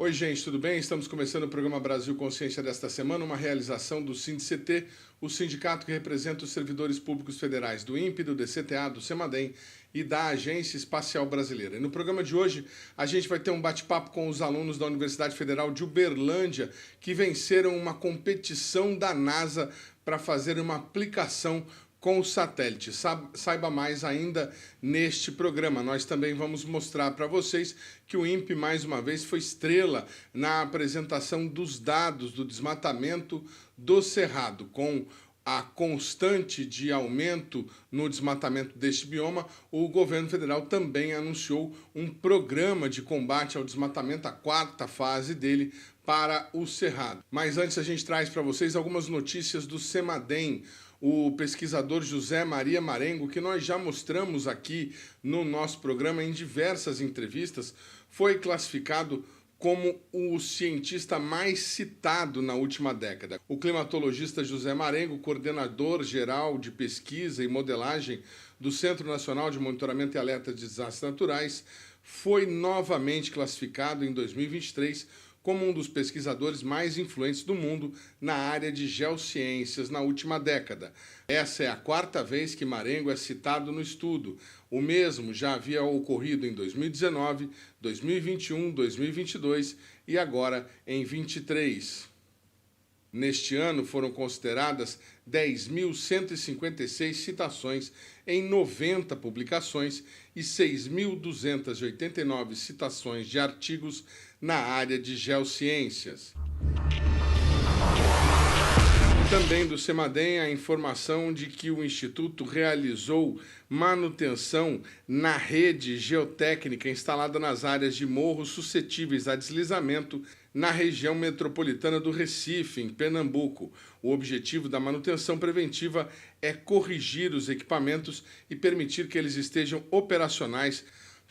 Oi, gente, tudo bem? Estamos começando o programa Brasil Consciência desta semana, uma realização do SINDCT, o sindicato que representa os servidores públicos federais do INPE, do DCTA, do CEMADEM e da Agência Espacial Brasileira. E no programa de hoje, a gente vai ter um bate-papo com os alunos da Universidade Federal de Uberlândia, que venceram uma competição da NASA para fazer uma aplicação com o satélite. Saiba mais ainda neste programa. Nós também vamos mostrar para vocês que o INPE, mais uma vez, foi estrela na apresentação dos dados do desmatamento do Cerrado, com a constante de aumento no desmatamento deste bioma. O governo federal também anunciou um programa de combate ao desmatamento, a quarta fase dele, para o Cerrado. Mas antes a gente traz para vocês algumas notícias do CEMADEM. O pesquisador José Maria Marengo, que nós já mostramos aqui no nosso programa em diversas entrevistas, foi classificado como o cientista mais citado na última década. O climatologista José Marengo, coordenador geral de pesquisa e modelagem do Centro Nacional de Monitoramento e Alerta de Desastres Naturais, foi novamente classificado em 2023 como um dos pesquisadores mais influentes do mundo na área de geociências na última década. Essa é a quarta vez que Marengo é citado no estudo. O mesmo já havia ocorrido em 2019, 2021, 2022 e agora em 2023. Neste ano foram consideradas 10.156 citações em 90 publicações e 6.289 citações de artigos na área de geociências. Também do CEMADEM a informação de que o Instituto realizou manutenção na rede geotécnica instalada nas áreas de morros suscetíveis a deslizamento na região metropolitana do Recife, em Pernambuco. O objetivo da manutenção preventiva é corrigir os equipamentos e permitir que eles estejam operacionais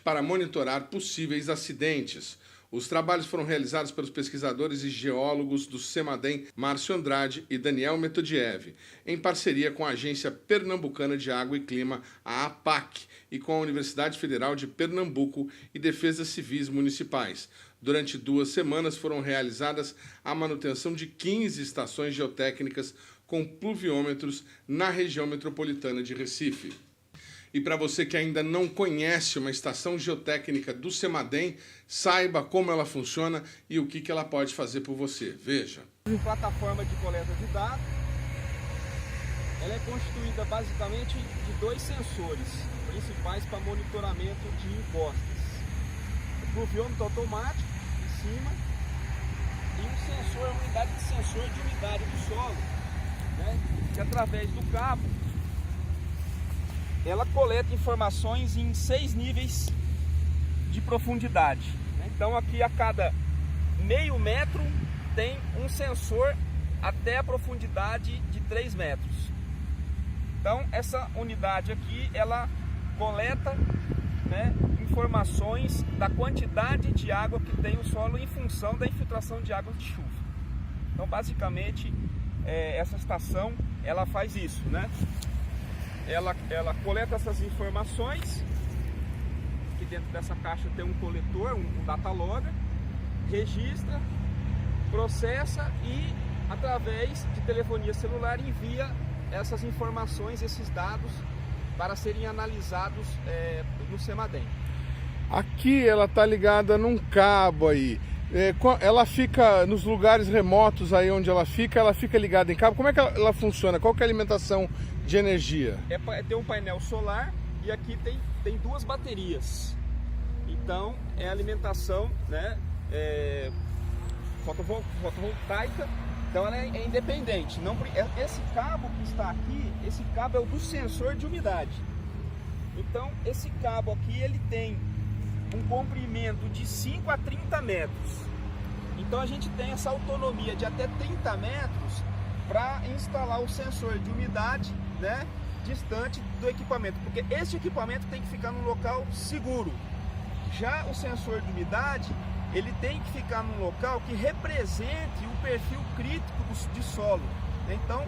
para monitorar possíveis acidentes. Os trabalhos foram realizados pelos pesquisadores e geólogos do CEMADEM, Márcio Andrade e Daniel Metodiev, em parceria com a Agência Pernambucana de Água e Clima, a APAC, e com a Universidade Federal de Pernambuco e Defesas Civis Municipais. Durante 2 semanas foram realizadas a manutenção de 15 estações geotécnicas com pluviômetros na região metropolitana de Recife. E para você que ainda não conhece uma estação geotécnica do CEMADEM, saiba como ela funciona e o que ela pode fazer por você. Veja. Uma plataforma de coleta de dados, ela é constituída basicamente de 2 sensores principais para monitoramento de encostas. O pluviômetro automático em cima e um sensor, uma unidade de sensor de umidade do solo, né, que através do cabo ela coleta informações em 6 níveis de profundidade. Então aqui a cada meio metro tem um sensor até a profundidade de 3 metros. Então essa unidade aqui ela coleta, né, informações da quantidade de água que tem o solo em função da infiltração de águas de chuva. Então basicamente essa estação ela faz isso, né? Ela coleta essas informações, que dentro dessa caixa tem um coletor, um datalogger, registra, processa e, através de telefonia celular, envia essas informações, esses dados, para serem analisados no CEMADEM. Aqui ela está ligada num cabo aí. Ela fica nos lugares remotos aí onde ela fica ligada em cabo. Como é que ela funciona? Qual que é a alimentação de energia? Tem um painel solar e aqui tem 2 baterias. Então é alimentação, né, fotovoltaica. Então ela é independente. Esse cabo que está aqui, esse cabo é o do sensor de umidade. Então esse cabo aqui ele tem um comprimento de 5 a 30 metros. Então a gente tem essa autonomia de até 30 metros para instalar o sensor de umidade, né, distante do equipamento, porque esse equipamento tem que ficar num local seguro. Já o sensor de umidade, ele tem que ficar num local que represente o perfil crítico de solo. Então,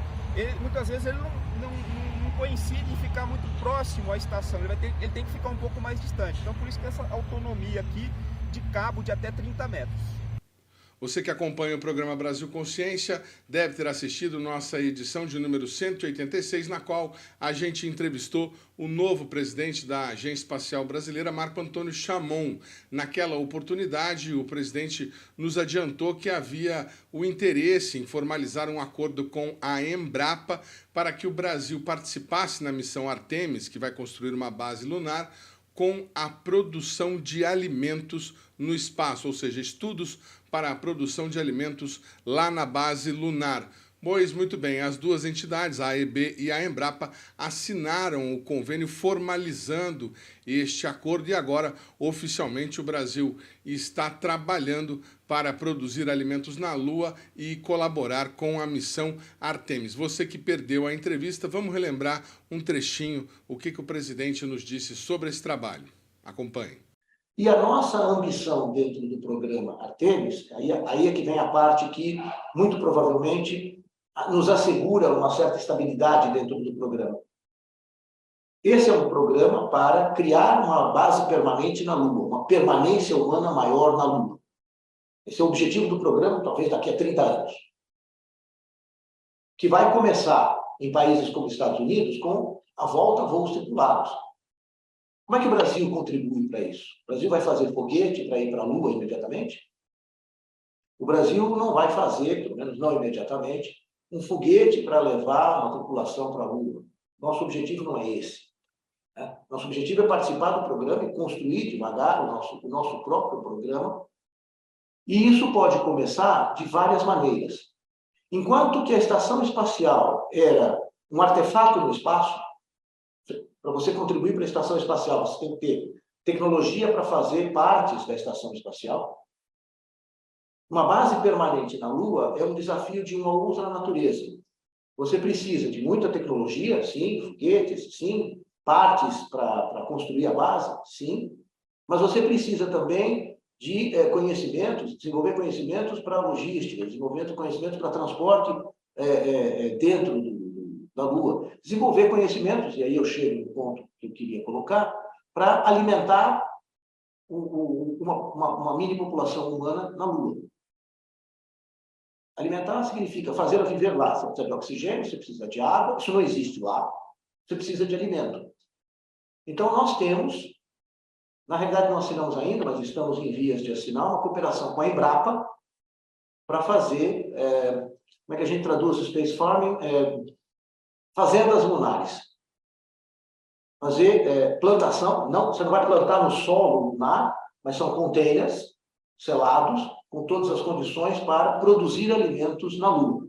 muitas vezes ele não coincide em ficar muito próximo à estação, ele tem que ficar um pouco mais distante. Então, por isso que essa autonomia aqui de cabo de até 30 metros. Você que acompanha o programa Brasil Consciência deve ter assistido nossa edição de número 186, na qual a gente entrevistou o novo presidente da Agência Espacial Brasileira, Marco Antônio Chamon. Naquela oportunidade, o presidente nos adiantou que havia o interesse em formalizar um acordo com a Embrapa para que o Brasil participasse na missão Artemis, que vai construir uma base lunar, com a produção de alimentos no espaço, ou seja, estudos para a produção de alimentos lá na base lunar. Pois, muito bem, as duas entidades, a AEB e a Embrapa, assinaram o convênio formalizando este acordo e agora, oficialmente, o Brasil está trabalhando para produzir alimentos na Lua e colaborar com a missão Artemis. Você que perdeu a entrevista, vamos relembrar um trechinho, o que o presidente nos disse sobre esse trabalho. Acompanhe. E a nossa ambição dentro do programa Artemis, aí é que vem a parte que, muito provavelmente, nos assegura uma certa estabilidade dentro do programa. Esse é um programa para criar uma base permanente na Lua, uma permanência humana maior na Lua. Esse é o objetivo do programa, talvez daqui a 30 anos. Que vai começar em países como Estados Unidos com a volta a voos tripulados. Como é que o Brasil contribui para isso? O Brasil vai fazer foguete para ir para a Lua imediatamente? O Brasil não vai fazer, pelo menos não imediatamente, um foguete para levar uma tripulação para a Lua. Nosso objetivo não é esse. Né? Nosso objetivo é participar do programa e construir devagar o nosso próprio programa. E isso pode começar de várias maneiras. Enquanto que a estação espacial era um artefato no espaço, para você contribuir para a estação espacial, você tem que ter tecnologia para fazer partes da estação espacial. Uma base permanente na Lua é um desafio de uma outra natureza. Você precisa de muita tecnologia, sim, foguetes, sim, partes para construir a base, sim, mas você precisa também de conhecimentos, desenvolver conhecimentos para logística, desenvolver conhecimentos para transporte dentro da Lua, desenvolver conhecimentos, e aí eu chego no ponto que eu queria colocar, para alimentar uma mini população humana na Lua. Alimentar significa fazê-la viver lá. Você precisa de oxigênio, você precisa de água, isso não existe lá, você precisa de alimento. Então, nós temos, na realidade não assinamos ainda, mas estamos em vias de assinar uma cooperação com a Embrapa para fazer, como é que a gente traduz Space Farming? Fazendas lunares. Fazer plantação, não, você não vai plantar no solo lunar, mas são containers selados, com todas as condições para produzir alimentos na Lua.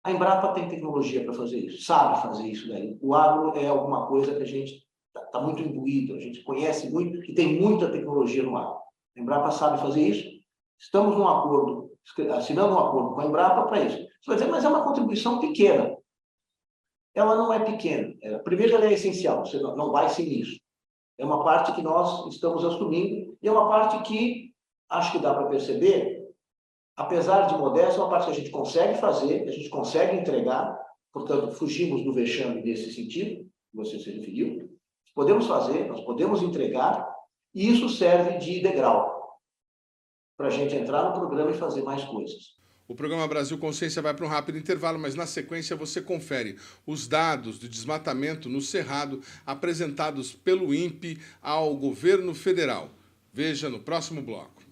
A Embrapa tem tecnologia para fazer isso, sabe fazer isso daí. O agro é alguma coisa que a gente está muito imbuído, a gente conhece muito e tem muita tecnologia no agro. A Embrapa sabe fazer isso. Estamos num acordo, assinando um acordo com a Embrapa para isso. Você vai dizer, mas é uma contribuição pequena. Ela não é pequena. Primeiro, ela é essencial, você não vai sem isso. É uma parte que nós estamos assumindo e é uma parte que, acho que dá para perceber, apesar de modesta, é uma parte que a gente consegue fazer, que a gente consegue entregar, portanto, fugimos do vexame nesse sentido, que você se referiu. Podemos fazer, nós podemos entregar, e isso serve de degrau para a gente entrar no programa e fazer mais coisas. O programa Brasil Consciência vai para um rápido intervalo, mas na sequência você confere os dados do desmatamento no Cerrado apresentados pelo INPE ao governo federal. Veja no próximo bloco.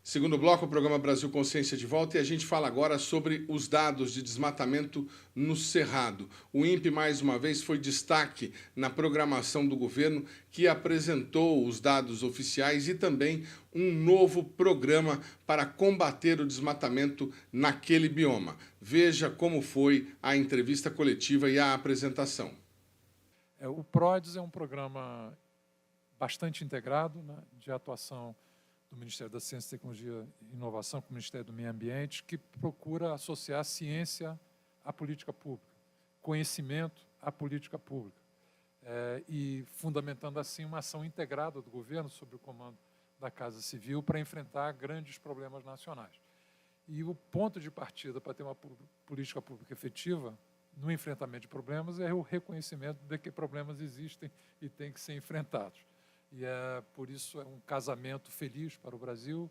Segundo bloco, o programa Brasil Consciência de volta, e a gente fala agora sobre os dados de desmatamento no Cerrado. O INPE, mais uma vez, foi destaque na programação do governo, que apresentou os dados oficiais e também um novo programa para combater o desmatamento naquele bioma. Veja como foi a entrevista coletiva e a apresentação. O PRODES é um programa bastante integrado, né, de atuação do Ministério da Ciência, Tecnologia e Inovação com o Ministério do Meio Ambiente, que procura associar ciência à política pública, conhecimento à política pública, e fundamentando assim uma ação integrada do governo sob o comando da Casa Civil para enfrentar grandes problemas nacionais. E o ponto de partida para ter uma política pública efetiva no enfrentamento de problemas é o reconhecimento de que problemas existem e têm que ser enfrentados. E por isso é um casamento feliz para o Brasil,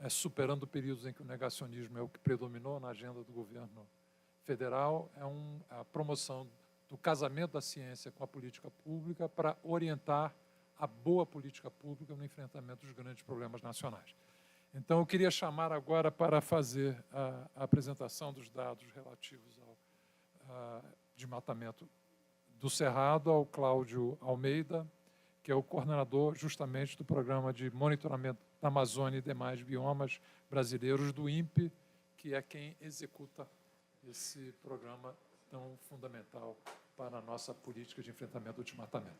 superando períodos em que o negacionismo é o que predominou na agenda do governo federal, a promoção do casamento da ciência com a política pública para orientar a boa política pública no enfrentamento dos grandes problemas nacionais. Então, eu queria chamar agora para fazer a apresentação dos dados relativos ao desmatamento do Cerrado ao Cláudio Almeida, que é o coordenador justamente do Programa de Monitoramento da Amazônia e demais biomas brasileiros do INPE, que é quem executa esse programa tão fundamental para a nossa política de enfrentamento do desmatamento.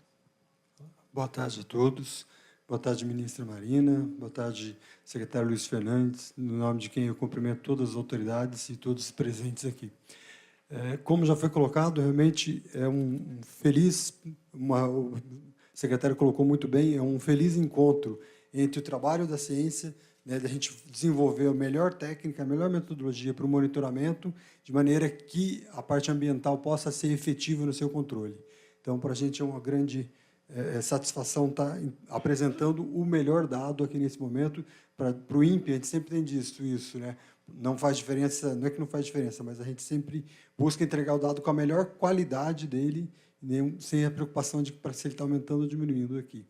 Boa tarde a todos. Boa tarde, ministra Marina. Boa tarde, secretário Luiz Fernandes, no nome de quem eu cumprimento todas as autoridades e todos os presentes aqui. Como já foi colocado, realmente é um feliz, o secretário colocou muito bem, é um feliz encontro entre o trabalho da ciência, da gente desenvolver a melhor técnica, a melhor metodologia para o monitoramento, de maneira que a parte ambiental possa ser efetiva no seu controle. Então, para a gente é uma grande satisfação estar apresentando o melhor dado aqui nesse momento. Para o INPE, a gente sempre tem dito isso, né? Não faz diferença, não é que não faz diferença, mas a gente sempre busca entregar o dado com a melhor qualidade dele, sem a preocupação de se ele está aumentando ou diminuindo aqui.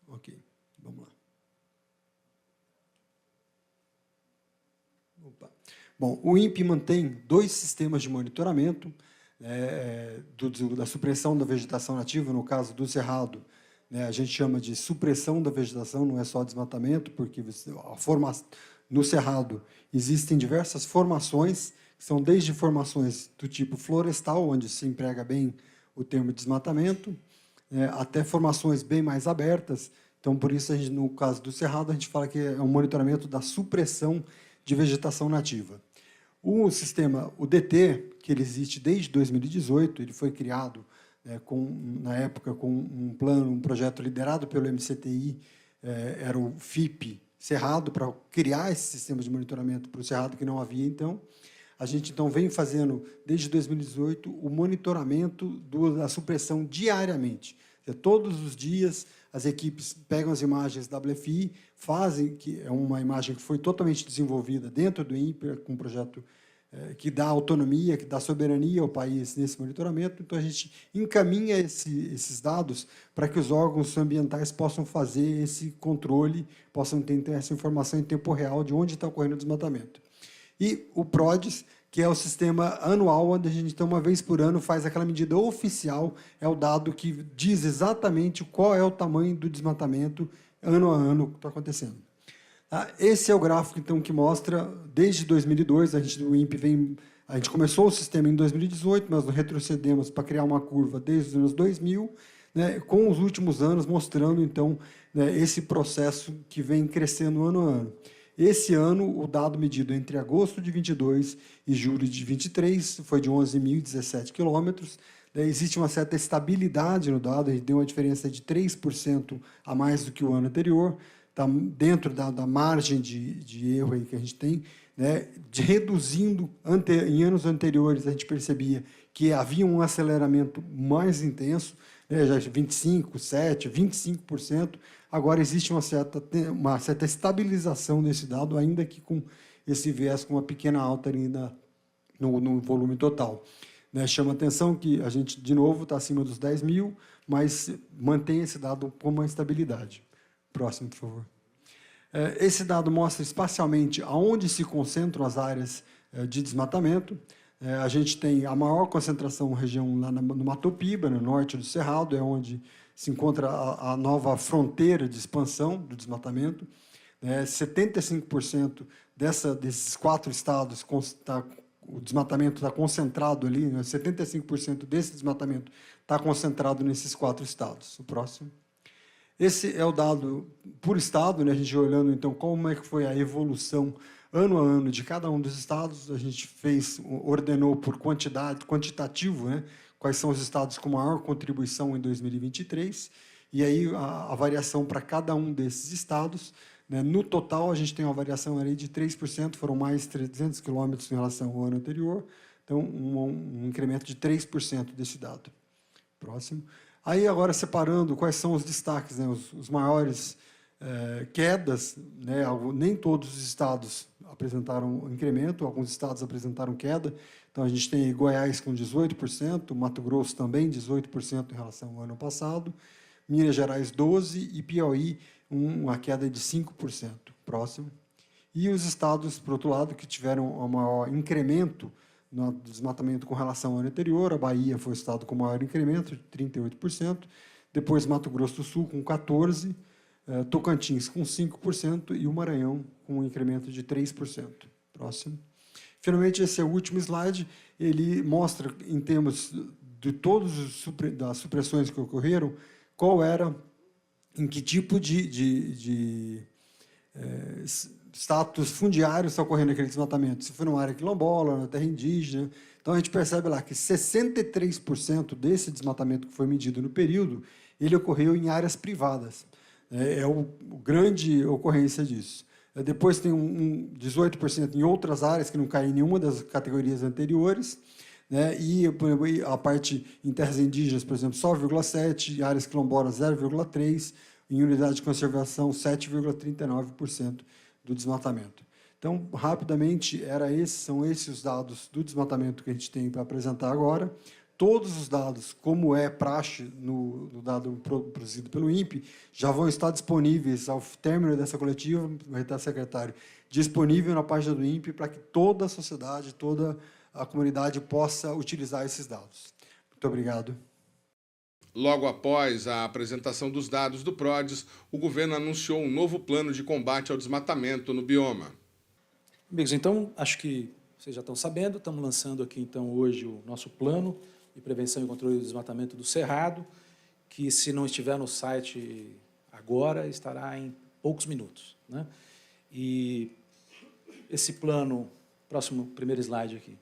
Ok, vamos lá. Opa. Bom, o INPE mantém 2 sistemas de monitoramento, da supressão da vegetação nativa, no caso do Cerrado, a gente chama de supressão da vegetação, não é só desmatamento, porque no Cerrado existem diversas formações, que são desde formações do tipo florestal, onde se emprega bem o termo desmatamento, até formações bem mais abertas. Então, por isso, no caso do Cerrado, a gente fala que é um monitoramento da supressão de vegetação nativa. O sistema, o DT, que ele existe desde 2018, ele foi criado, na época, com um projeto liderado pelo MCTI, era o FIP Cerrado, para criar esse sistema de monitoramento para o Cerrado, que não havia, então. A gente, então, vem fazendo, desde 2018, o monitoramento da supressão diariamente. Todos os dias, as equipes pegam as imagens WFI, fazem, que é uma imagem que foi totalmente desenvolvida dentro do INPE, com um projeto que dá autonomia, que dá soberania ao país nesse monitoramento. Então, a gente encaminha esses dados para que os órgãos ambientais possam fazer esse controle, possam ter essa informação em tempo real de onde está ocorrendo o desmatamento. E o PRODES, que é o sistema anual, onde a gente, então, uma vez por ano, faz aquela medida oficial, é o dado que diz exatamente qual é o tamanho do desmatamento, ano a ano, que está acontecendo. Esse é o gráfico, então, que mostra, desde 2002, o INPE a gente começou o sistema em 2018, mas retrocedemos para criar uma curva desde os anos 2000, com os últimos anos mostrando, então, esse processo que vem crescendo ano a ano. Esse ano, o dado medido entre agosto de 22 e julho de 23 foi de 11.017 quilômetros. Existe uma certa estabilidade no dado, a gente deu uma diferença de 3% a mais do que o ano anterior, está dentro da margem de erro aí que a gente tem, reduzindo. Em anos anteriores, a gente percebia que havia um aceleramento mais intenso, já 25%, 7%, 25%. Agora, existe uma certa estabilização desse dado, ainda que com esse viés com uma pequena alta ainda no volume total. Chama a atenção que a gente, de novo, está acima dos 10 mil, mas mantém esse dado com uma estabilidade. Próximo, por favor. Esse dado mostra espacialmente aonde se concentram as áreas de desmatamento. A gente tem a maior concentração região lá no Mato Piba, no norte do Cerrado, é onde se encontra a nova fronteira de expansão do desmatamento. 75% desses 4 estados, o desmatamento está concentrado ali, 75% desse desmatamento está concentrado nesses 4 estados. O próximo. Esse é o dado por estado, a gente olhando, então, como é que foi a evolução ano a ano de cada um dos estados. A gente ordenou por quantitativo, quais são os estados com maior contribuição em 2023, e aí a variação para cada um desses estados. né? No total, a gente tem uma variação ali de 3%, foram mais 300 quilômetros em relação ao ano anterior, então um incremento de 3% desse dado. Próximo. Aí, agora, separando quais são os destaques, né? Os maiores quedas, né? Nem todos os estados apresentaram incremento, alguns estados apresentaram queda. Então, a gente tem Goiás com 18%, Mato Grosso também 18% em relação ao ano passado, Minas Gerais 12% e Piauí uma queda de 5%. Próximo. E os estados, por outro lado, que tiveram um maior incremento no desmatamento com relação ao ano anterior, a Bahia foi o estado com maior incremento, de 38%, depois Mato Grosso do Sul com 14%, Tocantins com 5% e o Maranhão com um incremento de 3%. Próximo. Finalmente, esse é o último slide, ele mostra, em termos de todas as supressões que ocorreram, qual era, em que tipo de status fundiário está ocorrendo aquele desmatamento, se foi numa área quilombola, na terra indígena. Então, a gente percebe lá que 63% desse desmatamento que foi medido no período, ele ocorreu em áreas privadas. É a grande ocorrência disso. Depois tem 18% em outras áreas, que não caem em nenhuma das categorias anteriores, né? E a parte em terras indígenas, por exemplo, só 0,7%, áreas quilombolas 0,3%, em unidade de conservação 7,39% do desmatamento. Então, rapidamente, são esses os dados do desmatamento que a gente tem para apresentar agora. Todos os dados, como é praxe no dado produzido pelo INPE, já vão estar disponíveis ao término dessa coletiva, vai estar, secretário, disponível na página do INPE para que toda a sociedade, toda a comunidade possa utilizar esses dados. Muito obrigado. Logo após a apresentação dos dados do PRODES, o governo anunciou um novo plano de combate ao desmatamento no bioma. Amigos, então, acho que vocês já estão sabendo, estamos lançando aqui, então, hoje o nosso plano de prevenção e controle do desmatamento do Cerrado, que, se não estiver no site agora, estará em poucos minutos, né? E esse plano, primeiro slide aqui,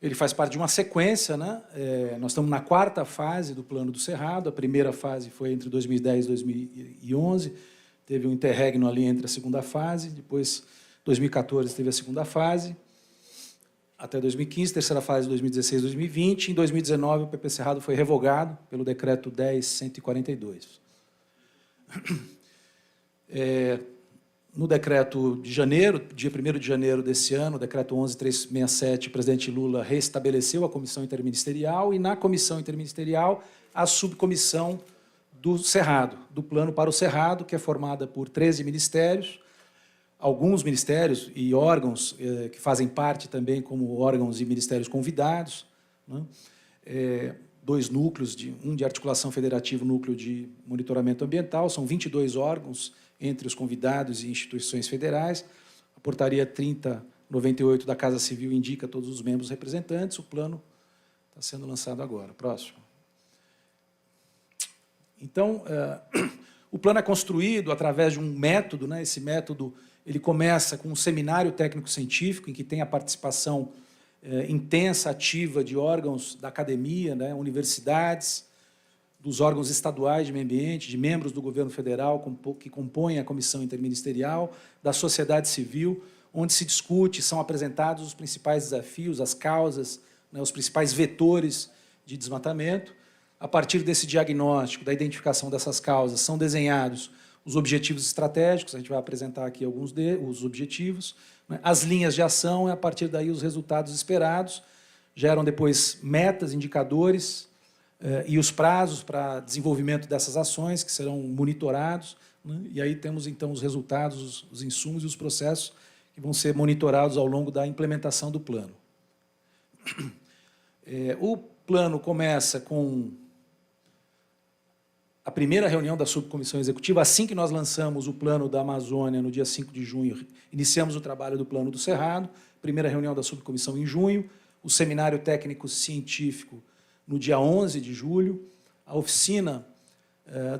ele faz parte de uma sequência, né? Nós estamos na 4ª fase do plano do Cerrado, a primeira fase foi entre 2010 e 2011, teve um interregno ali entre a segunda fase, depois, 2014, teve a segunda fase, até 2015, terceira fase, 2016 e 2020. Em 2019, o PP Cerrado foi revogado pelo Decreto 10.142. No decreto de janeiro, dia 1º de janeiro desse ano, o decreto 11.367, o presidente Lula restabeleceu a comissão interministerial e, na comissão interministerial, a subcomissão do Cerrado, do Plano para o Cerrado, que é formada por 13 ministérios, alguns ministérios e órgãos que fazem parte também como órgãos e ministérios convidados, né? 2 núcleos, um de articulação federativa, núcleo de monitoramento ambiental, são 22 órgãos entre os convidados e instituições federais. A portaria 3098 da Casa Civil indica todos os membros representantes, o plano está sendo lançado agora. Próximo. Então, o plano é construído através de um método, né? Esse método ele começa com um seminário técnico-científico, em que tem a participação intensa, ativa de órgãos da academia, né? Universidades, dos órgãos estaduais de meio ambiente, de membros do governo federal que compõem a comissão interministerial, da sociedade civil, onde se discute, são apresentados os principais desafios, as causas, né? Os principais vetores de desmatamento. A partir desse diagnóstico, da identificação dessas causas, são desenhados os objetivos estratégicos, a gente vai apresentar aqui alguns os objetivos, né? As linhas de ação, a partir daí os resultados esperados, geram depois metas, indicadores e os prazos para desenvolvimento dessas ações, que serão monitorados, né? E aí temos, então, os resultados, os insumos e os processos que vão ser monitorados ao longo da implementação do plano. O plano começa com a primeira reunião da subcomissão executiva. Assim que nós lançamos o plano da Amazônia, no dia 5 de junho, iniciamos o trabalho do plano do Cerrado, primeira reunião da subcomissão em junho, o seminário técnico-científico no dia 11 de julho, a oficina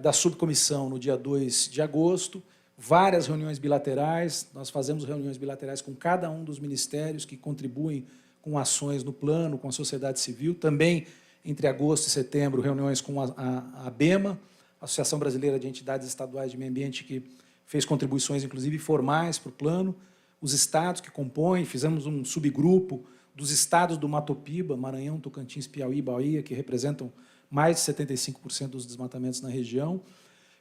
da subcomissão no dia 2 de agosto, várias reuniões bilaterais, nós fazemos reuniões bilaterais com cada um dos ministérios que contribuem com ações no plano, com a sociedade civil, também entre agosto e setembro, reuniões com a ABEMA, Associação Brasileira de Entidades Estaduais de Meio Ambiente, que fez contribuições, inclusive, formais para o plano, os estados que compõem, fizemos um subgrupo dos estados do Matopiba, Maranhão, Tocantins, Piauí e Bahia, que representam mais de 75% dos desmatamentos na região.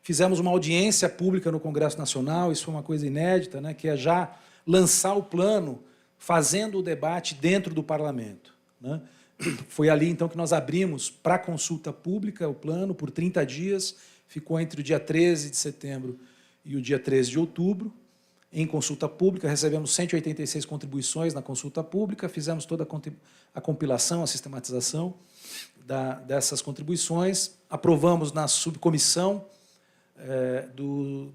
Fizemos uma audiência pública no Congresso Nacional, isso foi uma coisa inédita, né, que é já lançar o plano fazendo o debate dentro do parlamento, né? Foi ali, então, que nós abrimos para consulta pública o plano por 30 dias, ficou entre o dia 13 de setembro e o dia 13 de outubro. Em consulta pública, recebemos 186 contribuições na consulta pública, fizemos toda a compilação, a sistematização dessas contribuições, aprovamos na subcomissão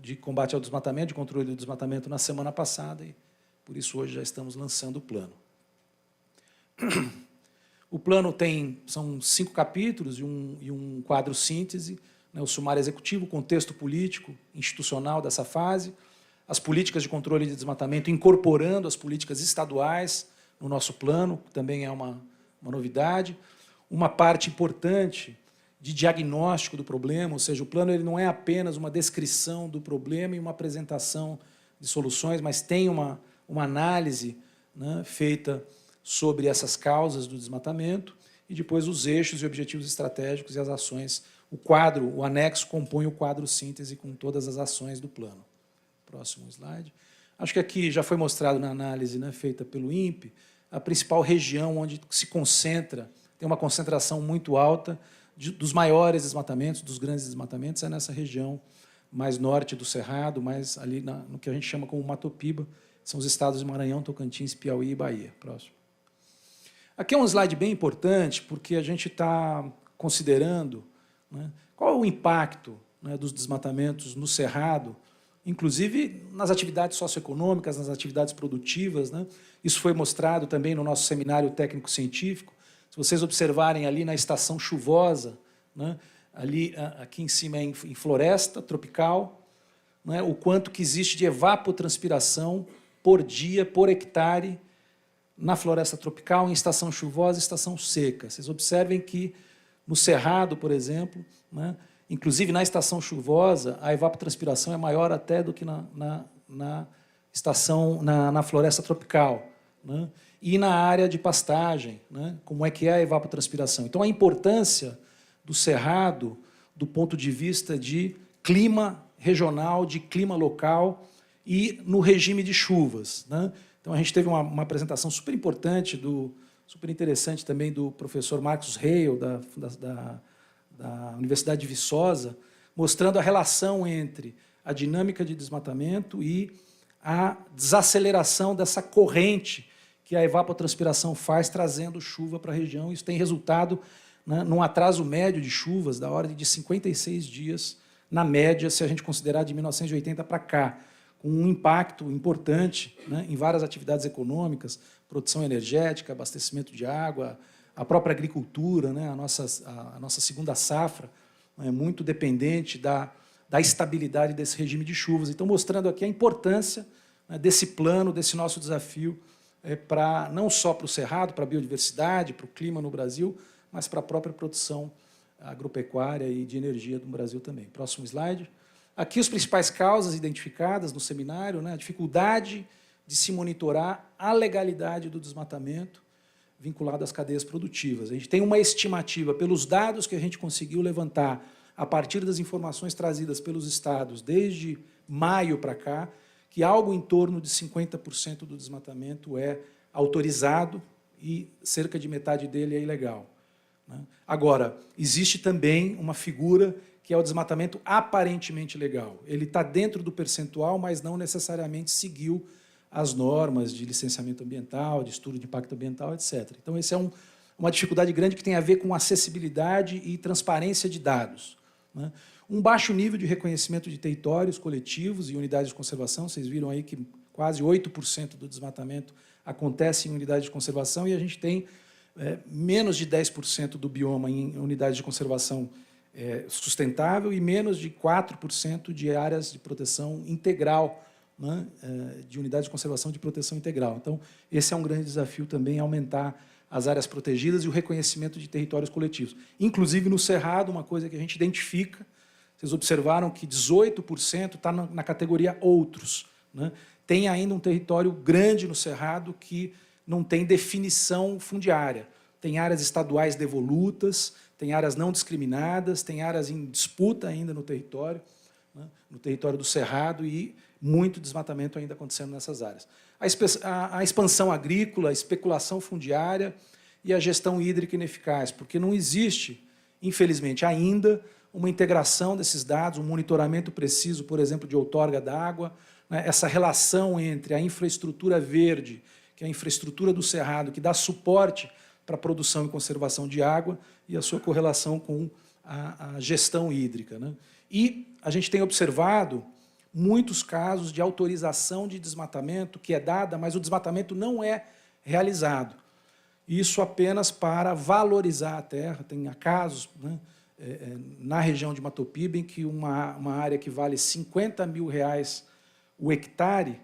de combate ao desmatamento, de controle do desmatamento, na semana passada, e por isso hoje já estamos lançando o plano. O plano são 5 capítulos e um quadro síntese, né, o sumário executivo, o contexto político, institucional dessa fase, as políticas de controle de desmatamento, incorporando as políticas estaduais no nosso plano, que também é uma novidade, uma parte importante de diagnóstico do problema, ou seja, o plano ele não é apenas uma descrição do problema e uma apresentação de soluções, mas tem uma análise, né, feita sobre essas causas do desmatamento e depois os eixos e objetivos estratégicos e as ações. O anexo compõe o quadro síntese com todas as ações do plano. Próximo slide. Acho que aqui já foi mostrado na análise, né, feita pelo INPE, a principal região onde se concentra, tem uma concentração muito alta dos maiores desmatamentos, dos grandes desmatamentos, é nessa região mais norte do Cerrado, mais ali no que a gente chama como Matopiba, são os estados de Maranhão, Tocantins, Piauí e Bahia. Próximo. Aqui é um slide bem importante, porque a gente está considerando, né, qual é o impacto, né, dos desmatamentos no Cerrado, inclusive nas atividades socioeconômicas, nas atividades produtivas, né? Isso foi mostrado também no nosso seminário técnico-científico. Se vocês observarem ali na estação chuvosa, né, aqui em cima é em floresta tropical, né, o quanto que existe de evapotranspiração por dia, por hectare, na floresta tropical, em estação chuvosa e estação seca. Vocês observem que no Cerrado, por exemplo, né, inclusive na estação chuvosa, a evapotranspiração é maior até do que na floresta tropical, né? E na área de pastagem, né? Como é que é a evapotranspiração. Então, a importância do Cerrado, do ponto de vista de clima regional, de clima local e no regime de chuvas, né? Então, a gente teve uma apresentação super importante, super interessante também, do professor Marcos Hale, da Universidade de Viçosa, mostrando a relação entre a dinâmica de desmatamento e a desaceleração dessa corrente que a evapotranspiração faz, trazendo chuva para a região. Isso tem resultado, né, num atraso médio de chuvas da ordem de 56 dias, na média, se a gente considerar de 1980 para cá, com um impacto importante, né, em várias atividades econômicas, produção energética, abastecimento de água, a própria agricultura, né, a nossa segunda safra, é muito dependente da estabilidade desse regime de chuvas. Então, mostrando aqui a importância, né, desse plano, desse nosso desafio, não só para o Cerrado, para a biodiversidade, para o clima no Brasil, mas para a própria produção agropecuária e de energia do Brasil também. Próximo slide. Aqui as principais causas identificadas no seminário, né, a dificuldade de se monitorar a legalidade do desmatamento vinculado às cadeias produtivas. A gente tem uma estimativa, pelos dados que a gente conseguiu levantar a partir das informações trazidas pelos estados desde maio para cá, que algo em torno de 50% do desmatamento é autorizado e cerca de metade dele é ilegal, né? Agora, existe também uma figura que é o desmatamento aparentemente legal. Ele está dentro do percentual, mas não necessariamente seguiu as normas de licenciamento ambiental, de estudo de impacto ambiental, etc. Então, essa é uma dificuldade grande que tem a ver com acessibilidade e transparência de dados, né? Um baixo nível de reconhecimento de territórios coletivos e unidades de conservação. Vocês viram aí que quase 8% do desmatamento acontece em unidades de conservação e a gente tem menos de 10% do bioma em unidades de conservação sustentável e menos de 4% de áreas de proteção integral, né, de unidades de conservação de proteção integral. Então, esse é um grande desafio também, aumentar as áreas protegidas e o reconhecimento de territórios coletivos. Inclusive, no Cerrado, uma coisa que a gente identifica, vocês observaram que 18% está na categoria outros, né? Tem ainda um território grande no Cerrado que não tem definição fundiária. Tem áreas estaduais devolutas, tem áreas não discriminadas, tem áreas em disputa ainda no território, né? No território do Cerrado, e muito desmatamento ainda acontecendo nessas áreas. A expansão agrícola, a especulação fundiária e a gestão hídrica ineficaz, porque não existe, infelizmente, ainda uma integração desses dados, um monitoramento preciso, por exemplo, de outorga d'água, né? Essa relação entre a infraestrutura verde, que é a infraestrutura do Cerrado, que dá suporte para a produção e conservação de água, e a sua correlação com a gestão hídrica, né? E a gente tem observado muitos casos de autorização de desmatamento que é dada, mas o desmatamento não é realizado. Isso apenas para valorizar a terra. Tem casos, né, na região de Matopiba, em que uma área que vale R$50 mil o hectare,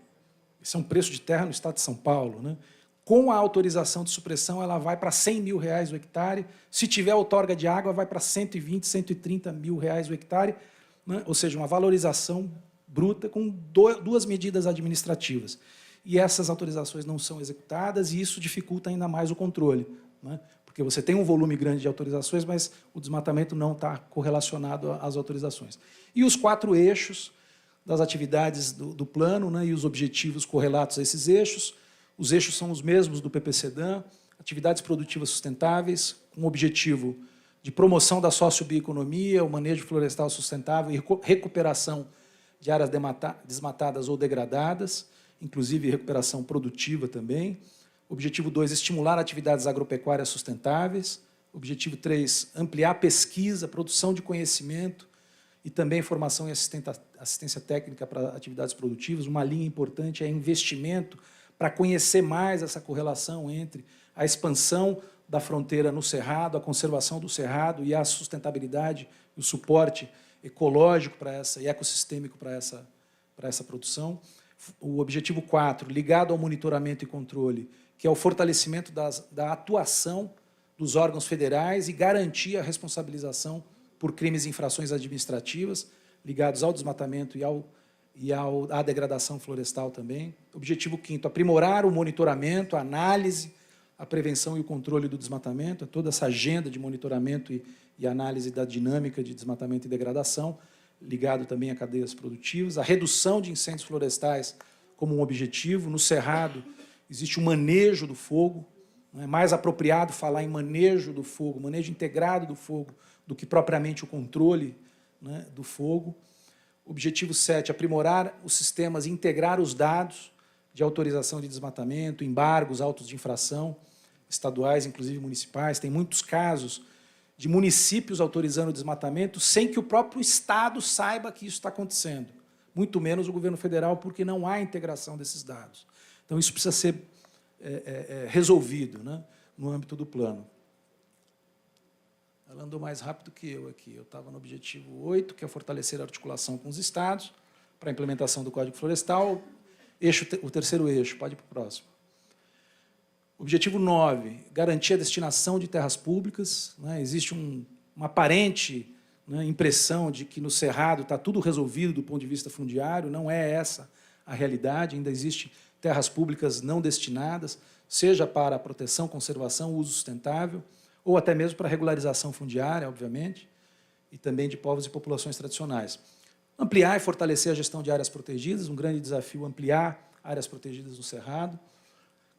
isso é um preço de terra no estado de São Paulo, né? Com a autorização de supressão, ela vai para R$100 mil o hectare. Se tiver outorga de água, vai para R$120, R$130 mil o hectare, né? Ou seja, uma valorização bruta com duas medidas administrativas. E essas autorizações não são executadas, e isso dificulta ainda mais o controle, né? Porque você tem um volume grande de autorizações, mas o desmatamento não está correlacionado às autorizações. E os 4 eixos das atividades do plano, né, e os objetivos correlatos a esses eixos. Os eixos são os mesmos do PPCDAM, atividades produtivas sustentáveis, com o objetivo de promoção da sociobioeconomia, o manejo florestal sustentável e recuperação de áreas desmatadas ou degradadas, inclusive recuperação produtiva também. Objetivo 2, estimular atividades agropecuárias sustentáveis. Objetivo 3, ampliar a pesquisa, produção de conhecimento e também formação e assistência técnica para atividades produtivas. Uma linha importante é investimento para conhecer mais essa correlação entre a expansão da fronteira no Cerrado, a conservação do Cerrado e a sustentabilidade, o suporte ecológico para essa e ecossistêmico para essa produção. O objetivo 4, ligado ao monitoramento e controle, que é o fortalecimento da atuação dos órgãos federais e garantir a responsabilização por crimes e infrações administrativas ligados ao desmatamento e à degradação florestal também. Objetivo 5º, aprimorar o monitoramento, a análise, a prevenção e o controle do desmatamento, toda essa agenda de monitoramento e análise da dinâmica de desmatamento e degradação, ligado também a cadeias produtivas. A redução de incêndios florestais como um objetivo. No Cerrado existe um manejo do fogo, não é mais apropriado falar em manejo do fogo, manejo integrado do fogo, do que propriamente o controle, né, do fogo. Objetivo 7, aprimorar os sistemas e integrar os dados de autorização de desmatamento, embargos, autos de infração, estaduais, inclusive municipais. Tem muitos casos de municípios autorizando desmatamento sem que o próprio Estado saiba que isso está acontecendo, muito menos o governo federal, porque não há integração desses dados. Então, isso precisa ser resolvido, né, no âmbito do plano. Ela andou mais rápido que eu aqui. Eu estava no objetivo 8, que é fortalecer a articulação com os estados para a implementação do Código Florestal. O terceiro eixo, pode ir para o próximo. Objetivo 9, garantir a destinação de terras públicas, né? Existe uma aparente, né, impressão de que no Cerrado está tudo resolvido do ponto de vista fundiário. Não é essa a realidade. Ainda existem terras públicas não destinadas, seja para proteção, conservação, uso sustentável, ou até mesmo para regularização fundiária, obviamente, e também de povos e populações tradicionais. Ampliar e fortalecer a gestão de áreas protegidas, um grande desafio, ampliar áreas protegidas no Cerrado.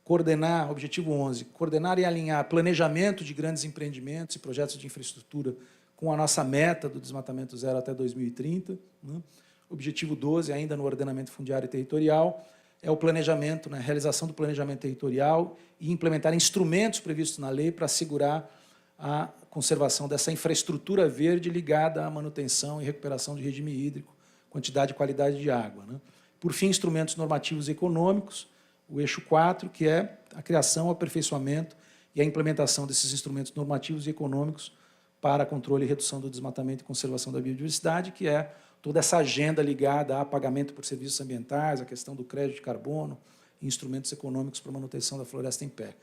Coordenar, objetivo 11, coordenar e alinhar planejamento de grandes empreendimentos e projetos de infraestrutura com a nossa meta do desmatamento zero até 2030. Né? Objetivo 12, ainda no ordenamento fundiário e territorial, é o planejamento, né, a realização do planejamento territorial e implementar instrumentos previstos na lei para assegurar a conservação dessa infraestrutura verde ligada à manutenção e recuperação de regime hídrico, quantidade e qualidade de água. Né? Por fim, instrumentos normativos e econômicos, o eixo 4, que é a criação, o aperfeiçoamento e a implementação desses instrumentos normativos e econômicos para controle e redução do desmatamento e conservação da biodiversidade, que é toda essa agenda ligada a pagamento por serviços ambientais, a questão do crédito de carbono, e instrumentos econômicos para a manutenção da floresta em pé.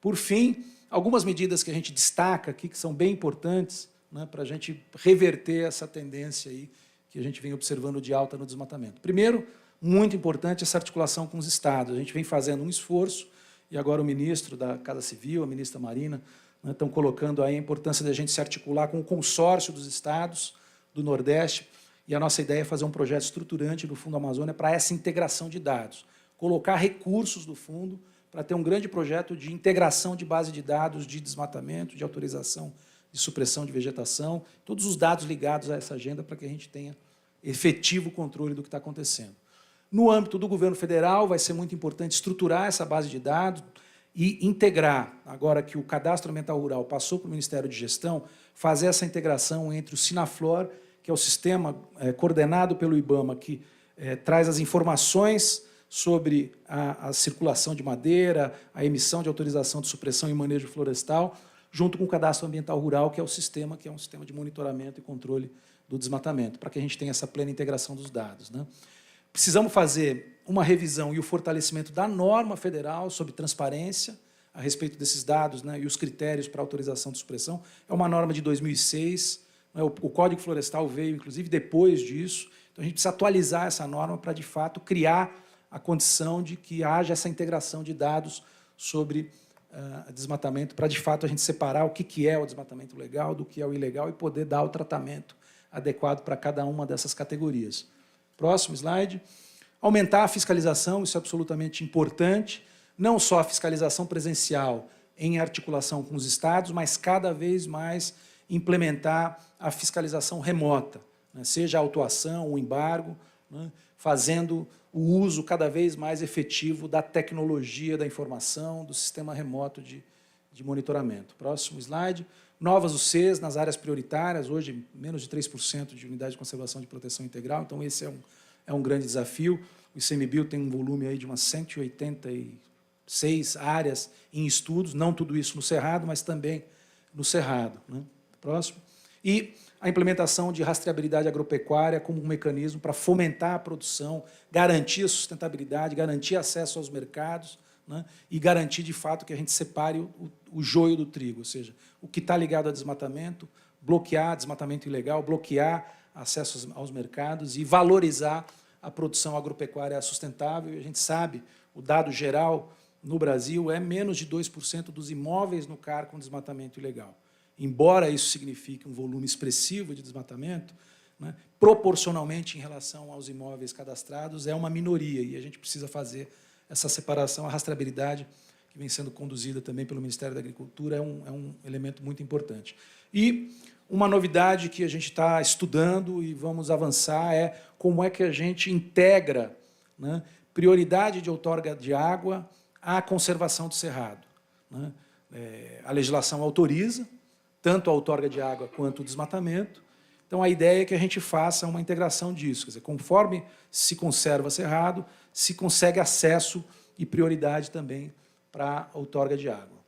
Por fim, algumas medidas que a gente destaca aqui, que são bem importantes, né, para a gente reverter essa tendência aí que a gente vem observando de alta no desmatamento. Primeiro, muito importante essa articulação com os estados. A gente vem fazendo um esforço, e agora o ministro da Casa Civil, a ministra Marina, né, estão colocando aí a importância da gente se articular com o consórcio dos estados do Nordeste, e a nossa ideia é fazer um projeto estruturante do Fundo Amazônia para essa integração de dados, colocar recursos do fundo para ter um grande projeto de integração de base de dados de desmatamento, de autorização de supressão de vegetação, todos os dados ligados a essa agenda para que a gente tenha efetivo controle do que está acontecendo. No âmbito do governo federal, vai ser muito importante estruturar essa base de dados e integrar, agora que o Cadastro Ambiental Rural passou para o Ministério de Gestão, fazer essa integração entre o Sinaflor, que é o sistema coordenado pelo IBAMA, que traz as informações sobre a circulação de madeira, a emissão de autorização de supressão e manejo florestal, junto com o Cadastro Ambiental Rural, que é um sistema de monitoramento e controle do desmatamento, para que a gente tenha essa plena integração dos dados, né? Precisamos fazer uma revisão e o fortalecimento da norma federal sobre transparência a respeito desses dados, né, e os critérios para autorização de supressão. É uma norma de 2006, né, o Código Florestal veio, inclusive, depois disso. Então, a gente precisa atualizar essa norma para, de fato, criar a condição de que haja essa integração de dados sobre desmatamento, para, de fato, a gente separar o que é o desmatamento legal do que é o ilegal e poder dar o tratamento adequado para cada uma dessas categorias. Próximo slide. Aumentar a fiscalização, isso é absolutamente importante, não só a fiscalização presencial em articulação com os estados, mas cada vez mais implementar a fiscalização remota, né, seja a autuação, o embargo, né, fazendo o uso cada vez mais efetivo da tecnologia da informação, do sistema remoto de monitoramento. Próximo slide. Novas UCs nas áreas prioritárias, hoje menos de 3% de unidade de conservação de proteção integral, então esse é um grande desafio. O ICMBio tem um volume aí de umas 186 áreas em estudos, não tudo isso no Cerrado, mas também no Cerrado, né? Próximo. E a implementação de rastreabilidade agropecuária como um mecanismo para fomentar a produção, garantir a sustentabilidade, garantir acesso aos mercados, né, e garantir, de fato, que a gente separe o joio do trigo, ou seja, o que está ligado a desmatamento, bloquear desmatamento ilegal, bloquear acesso aos mercados e valorizar a produção agropecuária sustentável. E a gente sabe, o dado geral no Brasil é menos de 2% dos imóveis no CAR com desmatamento ilegal. Embora isso signifique um volume expressivo de desmatamento, né, proporcionalmente em relação aos imóveis cadastrados, é uma minoria, e a gente precisa fazer essa separação. A rastreabilidade, que vem sendo conduzida também pelo Ministério da Agricultura, é um elemento muito importante. E uma novidade que a gente está estudando e vamos avançar é como é que a gente integra, né, prioridade de outorga de água à conservação do cerrado, né? A legislação autoriza tanto a outorga de água quanto o desmatamento. Então, a ideia é que a gente faça uma integração disso. Quer dizer, conforme se conserva cerrado, se consegue acesso e prioridade também para a outorga de água.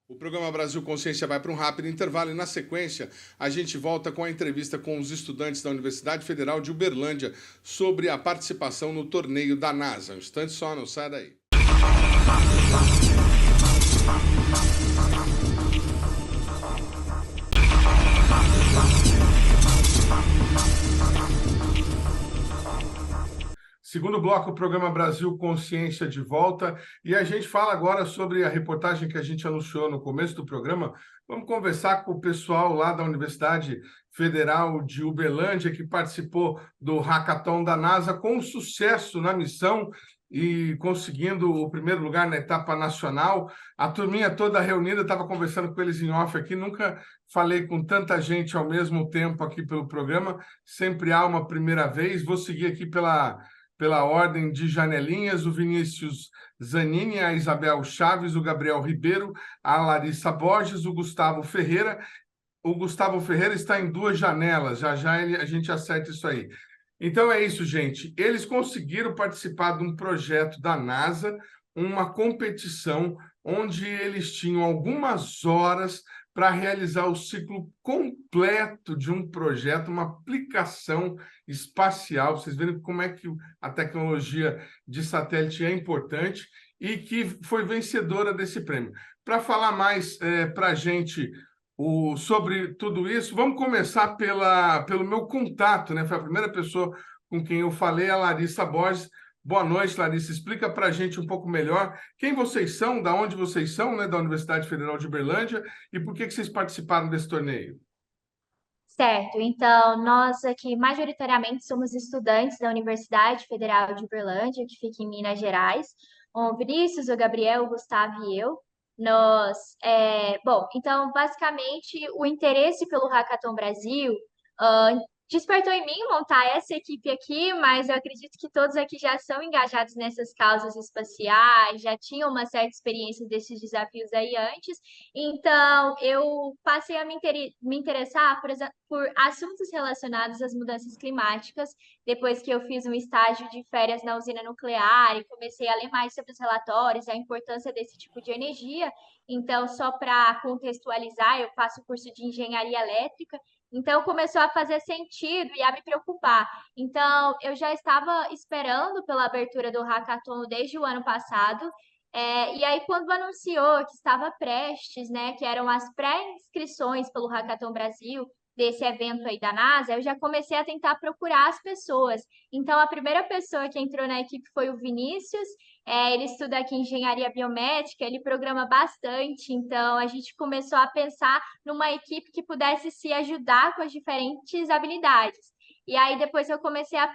O programa Brasil Consciência vai para um rápido intervalo e, na sequência, a gente volta com a entrevista com os estudantes da Universidade Federal de Uberlândia sobre a participação no torneio da NASA. Um instante só, não sai daí. Segundo bloco, o programa Brasil Consciência de volta, e a gente fala agora sobre a reportagem que a gente anunciou no começo do programa. Vamos conversar com o pessoal lá da Universidade Federal de Uberlândia, que participou do Hackathon da NASA com sucesso na missão e conseguindo o primeiro lugar na etapa nacional. A turminha toda reunida, estava conversando com eles em off aqui, nunca falei com tanta gente ao mesmo tempo aqui pelo programa, sempre há uma primeira vez. Vou seguir aqui pela ordem de janelinhas: o Vinícius Zanini, a Isabel Chaves, o Gabriel Ribeiro, a Larissa Borges, o Gustavo Ferreira. O Gustavo Ferreira está em 2 janelas, já a gente acerta isso aí. Então é isso, gente. Eles conseguiram participar de um projeto da NASA, uma competição onde eles tinham algumas horas para realizar o ciclo completo de um projeto, uma aplicação espacial. Vocês verem como é que a tecnologia de satélite é importante e que foi vencedora desse prêmio. Para falar mais para a gente sobre tudo isso. Vamos começar pelo meu contato, né? Foi a primeira pessoa com quem eu falei, a Larissa Borges. Boa noite, Larissa. Explica para a gente um pouco melhor quem vocês são, da onde vocês são, né? Da Universidade Federal de Uberlândia, e por que vocês participaram desse torneio. Certo, então nós aqui majoritariamente somos estudantes da Universidade Federal de Uberlândia, que fica em Minas Gerais. O Vinícius, o Gabriel, o Gustavo e eu. Bom, então basicamente o interesse pelo Hackathon Brasil ah, despertou em mim montar essa equipe aqui, mas eu acredito que todos aqui já são engajados nessas causas espaciais, já tinham uma certa experiência desses desafios aí antes. Então, eu passei a me interessar por assuntos relacionados às mudanças climáticas, depois que eu fiz um estágio de férias na usina nuclear e comecei a ler mais sobre os relatórios, a importância desse tipo de energia. Então, só para contextualizar, eu faço curso de engenharia elétrica, então começou a fazer sentido e a me preocupar. Então, eu já estava esperando pela abertura do Hackathon desde o ano passado, e aí, quando anunciou que estava prestes, né, que eram as pré-inscrições pelo Hackathon Brasil, desse evento aí da NASA, eu já comecei a tentar procurar as pessoas. Então, a primeira pessoa que entrou na equipe foi o Vinícius, ele estuda aqui engenharia biomédica, ele programa bastante, então a gente começou a pensar numa equipe que pudesse se ajudar com as diferentes habilidades. E aí, depois eu comecei a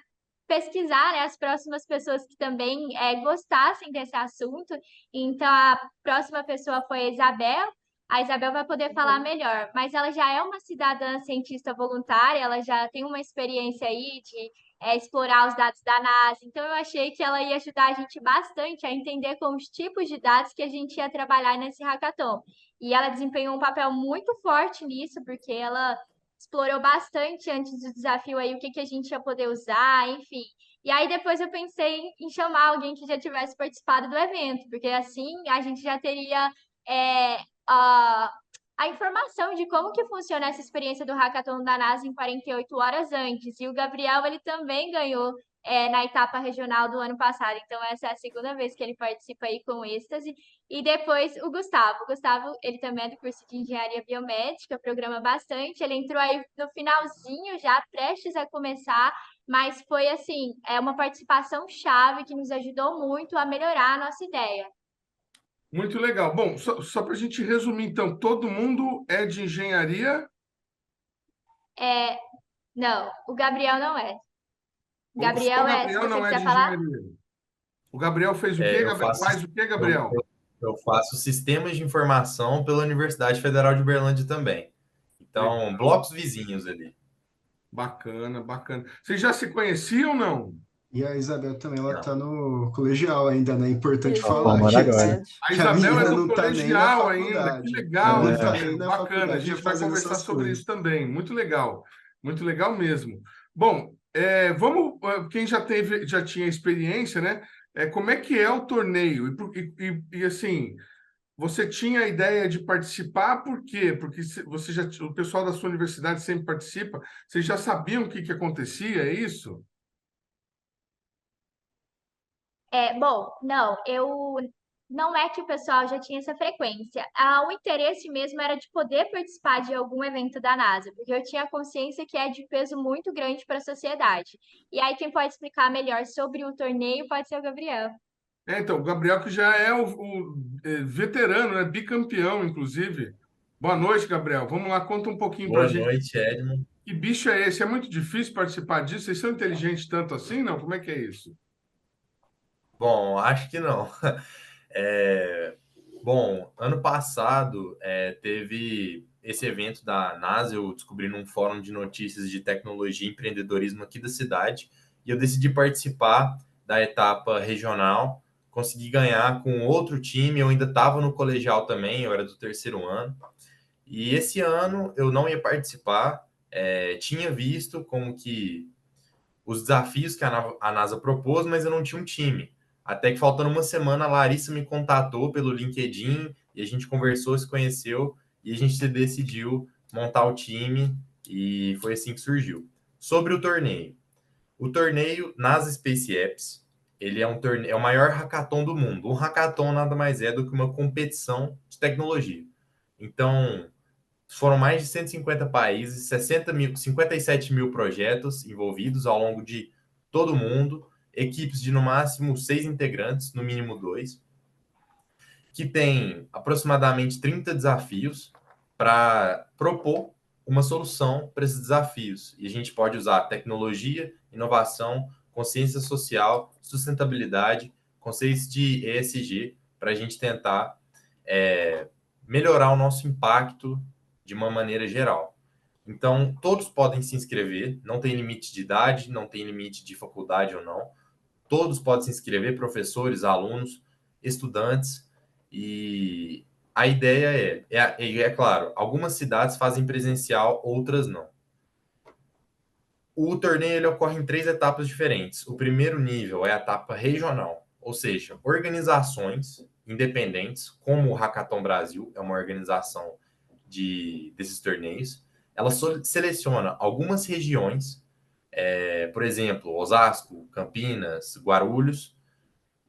pesquisar, né, as próximas pessoas que também gostassem desse assunto. Então, a próxima pessoa foi a Isabel. A Isabel vai poder falar melhor, mas ela já é uma cidadã cientista voluntária, ela já tem uma experiência aí de explorar os dados da NASA. Então, eu achei que ela ia ajudar a gente bastante a entender com os tipos de dados que a gente ia trabalhar nesse hackathon. E ela desempenhou um papel muito forte nisso, porque ela explorou bastante antes do desafio aí o que a gente ia poder usar, enfim. E aí depois eu pensei em chamar alguém que já tivesse participado do evento, porque assim a gente já teria é, a, a informação de como que funciona essa experiência do Hackathon da NASA em 48 horas antes. E o Gabriel, ele também ganhou na etapa regional do ano passado. Então, essa é a segunda vez que ele participa aí com êxtase. E depois o Gustavo. O Gustavo, ele também é do curso de Engenharia Biomédica, programa bastante. Ele entrou aí no finalzinho, já prestes a começar, mas foi, assim, uma participação chave que nos ajudou muito a melhorar a nossa ideia. Muito legal. Bom, só para a gente resumir, então, todo mundo é de engenharia? Não, o Gabriel não é. O Gabriel se Gabriel você não é quiser de falar. engenharia. O Gabriel fez o quê, Eu Gabriel? faço, Faz o quê, eu, Gabriel? eu- eu faço sistemas de informação pela Universidade Federal de Uberlândia também. Então, Legal. blocos vizinhos ali. Bacana, bacana. Vocês já se conheciam ou não? E a Isabel também, ela Não. tá no colegial ainda, né? É importante Isso, falar é que, verdade. A que a Isabel é menina do não tá nem na colegial ainda. Que faculdade. legal, Ela não tá nem Isabel. na Bacana. A faculdade gente vai fazendo conversar essas sobre coisas. isso também. Muito legal. Muito legal mesmo. Bom, vamos. Quem já tinha experiência, né? Como é que é o torneio? Assim, você tinha a ideia de participar, por quê? Porque o pessoal da sua universidade sempre participa. Vocês já sabiam o que acontecia, é isso? Bom, não é que o pessoal já tinha essa frequência. O interesse mesmo era de poder participar de algum evento da NASA, porque eu tinha consciência que é de peso muito grande para a sociedade. E aí quem pode explicar melhor sobre o torneio pode ser o Gabriel. Então, o Gabriel, que já é o veterano, né? Bicampeão, inclusive. Boa noite, Gabriel. Vamos lá, conta um pouquinho para a Boa gente. noite, Edmo. Que bicho é esse? É muito difícil participar disso? Vocês são inteligentes tanto assim, não? Como é que é isso? Bom, acho que não. Bom, ano passado teve esse evento da NASA, eu descobri num fórum de notícias de tecnologia e empreendedorismo aqui da cidade, e eu decidi participar da etapa regional, consegui ganhar com outro time, eu ainda estava no colegial também, eu era do terceiro ano, e esse ano eu não ia participar, tinha visto como que os desafios que a NASA propôs, mas eu não tinha um time. Até que faltando uma semana, a Larissa me contatou pelo LinkedIn e a gente conversou, se conheceu e a gente decidiu montar o time e foi assim que surgiu. Sobre o torneio NASA Space Apps, ele é o maior hackathon do mundo. Um hackathon nada mais é do que uma competição de tecnologia. Então, Foram mais de 150 países, 57 mil projetos envolvidos ao longo de todo o mundo, equipes de no máximo 6 integrantes, no mínimo 2, que tem aproximadamente 30 desafios para propor uma solução para esses desafios. E a gente pode usar tecnologia, inovação, consciência social, sustentabilidade, conceitos de ESG, para a gente tentar melhorar o nosso impacto de uma maneira geral. Então, todos podem se inscrever, não tem limite de idade, não tem limite de faculdade ou não. Todos podem se inscrever, professores, alunos, estudantes, e a ideia é claro, algumas cidades fazem presencial, outras não. O torneio ele ocorre em 3 etapas diferentes. O primeiro nível é a etapa regional, ou seja, organizações independentes, como o Hackathon Brasil, é uma organização desses torneios, ela seleciona algumas regiões, por exemplo, Osasco, Campinas, Guarulhos,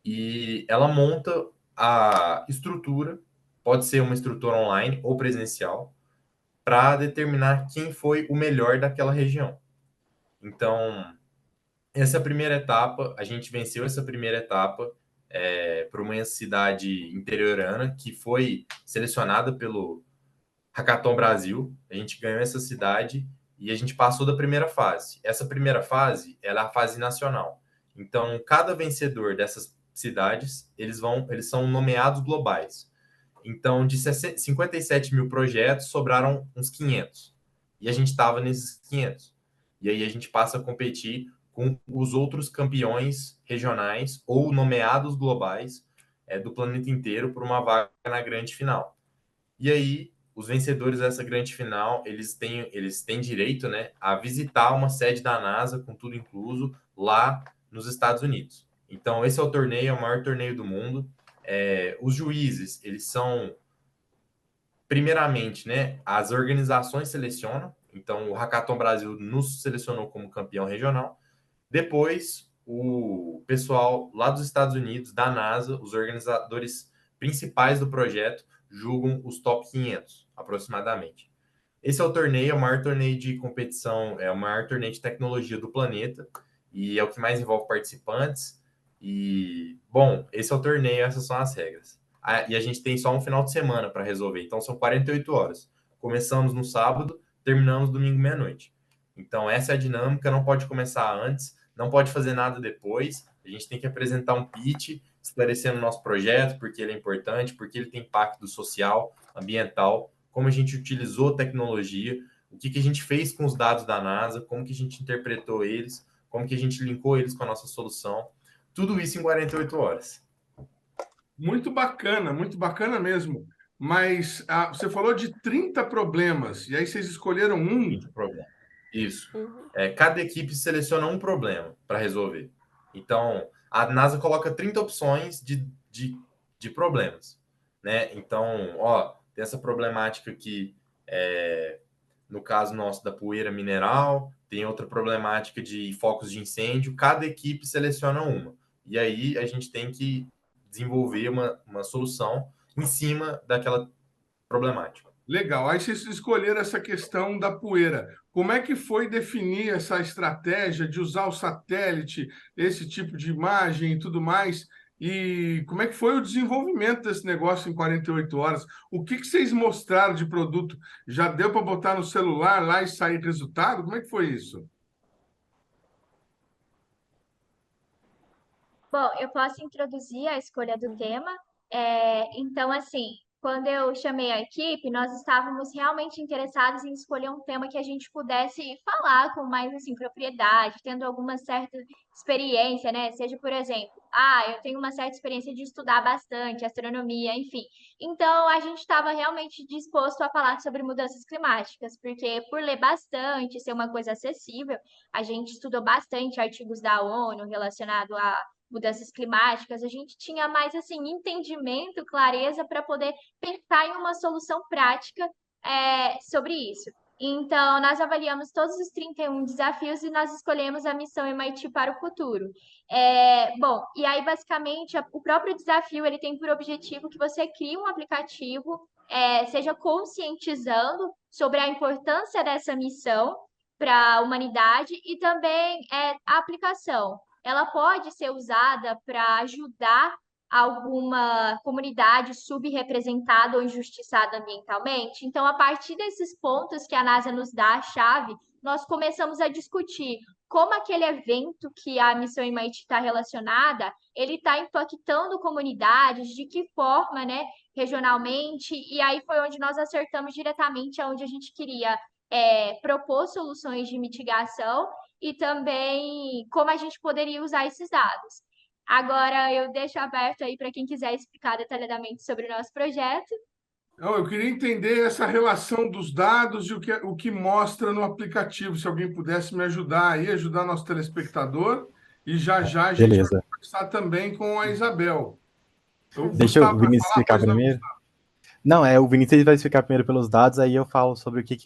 e ela monta a estrutura, pode ser uma estrutura online ou presencial, para determinar quem foi o melhor daquela região. Então, essa primeira etapa, a gente venceu essa primeira etapa por uma cidade interiorana que foi selecionada pelo Hackathon Brasil. A gente ganhou essa cidade e a gente passou da primeira fase. Essa primeira fase ela é a fase nacional. Então, cada vencedor dessas cidades, eles são nomeados globais. Então, de 57 mil projetos, sobraram uns 500. E a gente estava nesses 500. E aí a gente passa a competir com os outros campeões regionais ou nomeados globais do planeta inteiro por uma vaga na grande final. E aí, os vencedores dessa grande final, eles têm direito, né, a visitar uma sede da NASA, com tudo incluso, lá nos Estados Unidos. Então, esse é o torneio, é o maior torneio do mundo. Os juízes, eles são, primeiramente, né, as organizações selecionam. Então, o Hackathon Brasil nos selecionou como campeão regional. Depois, o pessoal lá dos Estados Unidos, da NASA, os organizadores principais do projeto, julgam os top 500, aproximadamente. Esse é o torneio, é o maior torneio de competição, é o maior torneio de tecnologia do planeta, e é o que mais envolve participantes. E, bom, esse é o torneio, essas são as regras. E a gente tem só um final de semana para resolver, então são 48 horas. Começamos no sábado, terminamos domingo meia-noite. Então, essa é a dinâmica, não pode começar antes, não pode fazer nada depois. A gente tem que apresentar um pitch, esclarecendo o nosso projeto, porque ele é importante, porque ele tem impacto social, ambiental, como a gente utilizou tecnologia, o que a gente fez com os dados da NASA, como que a gente interpretou eles, como que a gente linkou eles com a nossa solução. Tudo isso em 48 horas. Muito bacana mesmo. Mas você falou de 30 problemas, e aí vocês escolheram um. 30 problemas. Isso. Cada equipe seleciona um problema para resolver. Então, a NASA coloca 30 opções de problemas, né? Então, tem essa problemática aqui, no caso nosso da poeira mineral, tem outra problemática de focos de incêndio, cada equipe seleciona uma. E aí a gente tem que desenvolver uma solução em cima daquela problemática. Legal. Aí vocês escolheram essa questão da poeira. Como é que foi definir essa estratégia de usar o satélite, esse tipo de imagem e tudo mais? E como é que foi o desenvolvimento desse negócio em 48 horas? O que vocês mostraram de produto? Já deu para botar no celular lá e sair resultado? Como é que foi isso? Bom, eu posso introduzir a escolha do tema. Então, assim, quando eu chamei a equipe, nós estávamos realmente interessados em escolher um tema que a gente pudesse falar com mais assim, propriedade, tendo alguma certa experiência, né? Seja, por exemplo, eu tenho uma certa experiência de estudar bastante, astronomia, enfim. Então, a gente estava realmente disposto a falar sobre mudanças climáticas, porque por ler bastante, ser uma coisa acessível, a gente estudou bastante artigos da ONU relacionado a mudanças climáticas, a gente tinha mais assim entendimento, clareza para poder pensar em uma solução prática sobre isso. Então, nós avaliamos todos os 31 desafios e nós escolhemos a missão MIT para o futuro. Bom, e aí, basicamente, o próprio desafio ele tem por objetivo que você crie um aplicativo seja conscientizando sobre a importância dessa missão para a humanidade e também a aplicação. Ela pode ser usada para ajudar alguma comunidade subrepresentada ou injustiçada ambientalmente. Então, a partir desses pontos que a NASA nos dá a chave, nós começamos a discutir como aquele evento que a missão MIT está relacionada, ele está impactando comunidades, de que forma, né, regionalmente, e aí foi onde nós acertamos diretamente aonde a gente queria propor soluções de mitigação e também como a gente poderia usar esses dados. Agora eu deixo aberto aí para quem quiser explicar detalhadamente sobre o nosso projeto. Eu queria entender essa relação dos dados e o que mostra no aplicativo. Se alguém pudesse me ajudar aí, ajudar nosso telespectador. E já a gente Beleza. vai conversar também com a Isabel. Deixa o Vinícius explicar primeiro. Não, o Vinícius ele vai explicar primeiro pelos dados, aí eu falo sobre o que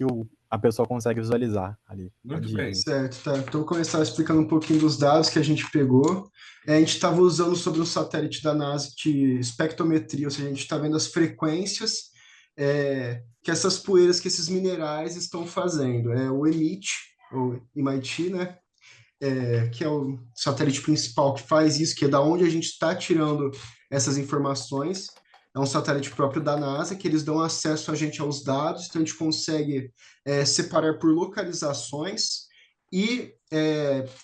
a pessoa consegue visualizar ali. Muito bem. Certo, tá. Então, vou começar explicando um pouquinho dos dados que a gente pegou. A gente estava usando sobre um satélite da NASA de espectrometria, ou seja, a gente está vendo as frequências que essas poeiras, que esses minerais estão fazendo. O MIT, ou MIT, né? Que é o satélite principal que faz isso, que é da onde a gente está tirando essas informações. É um satélite próprio da NASA, que eles dão acesso a gente aos dados, então a gente consegue separar por localizações e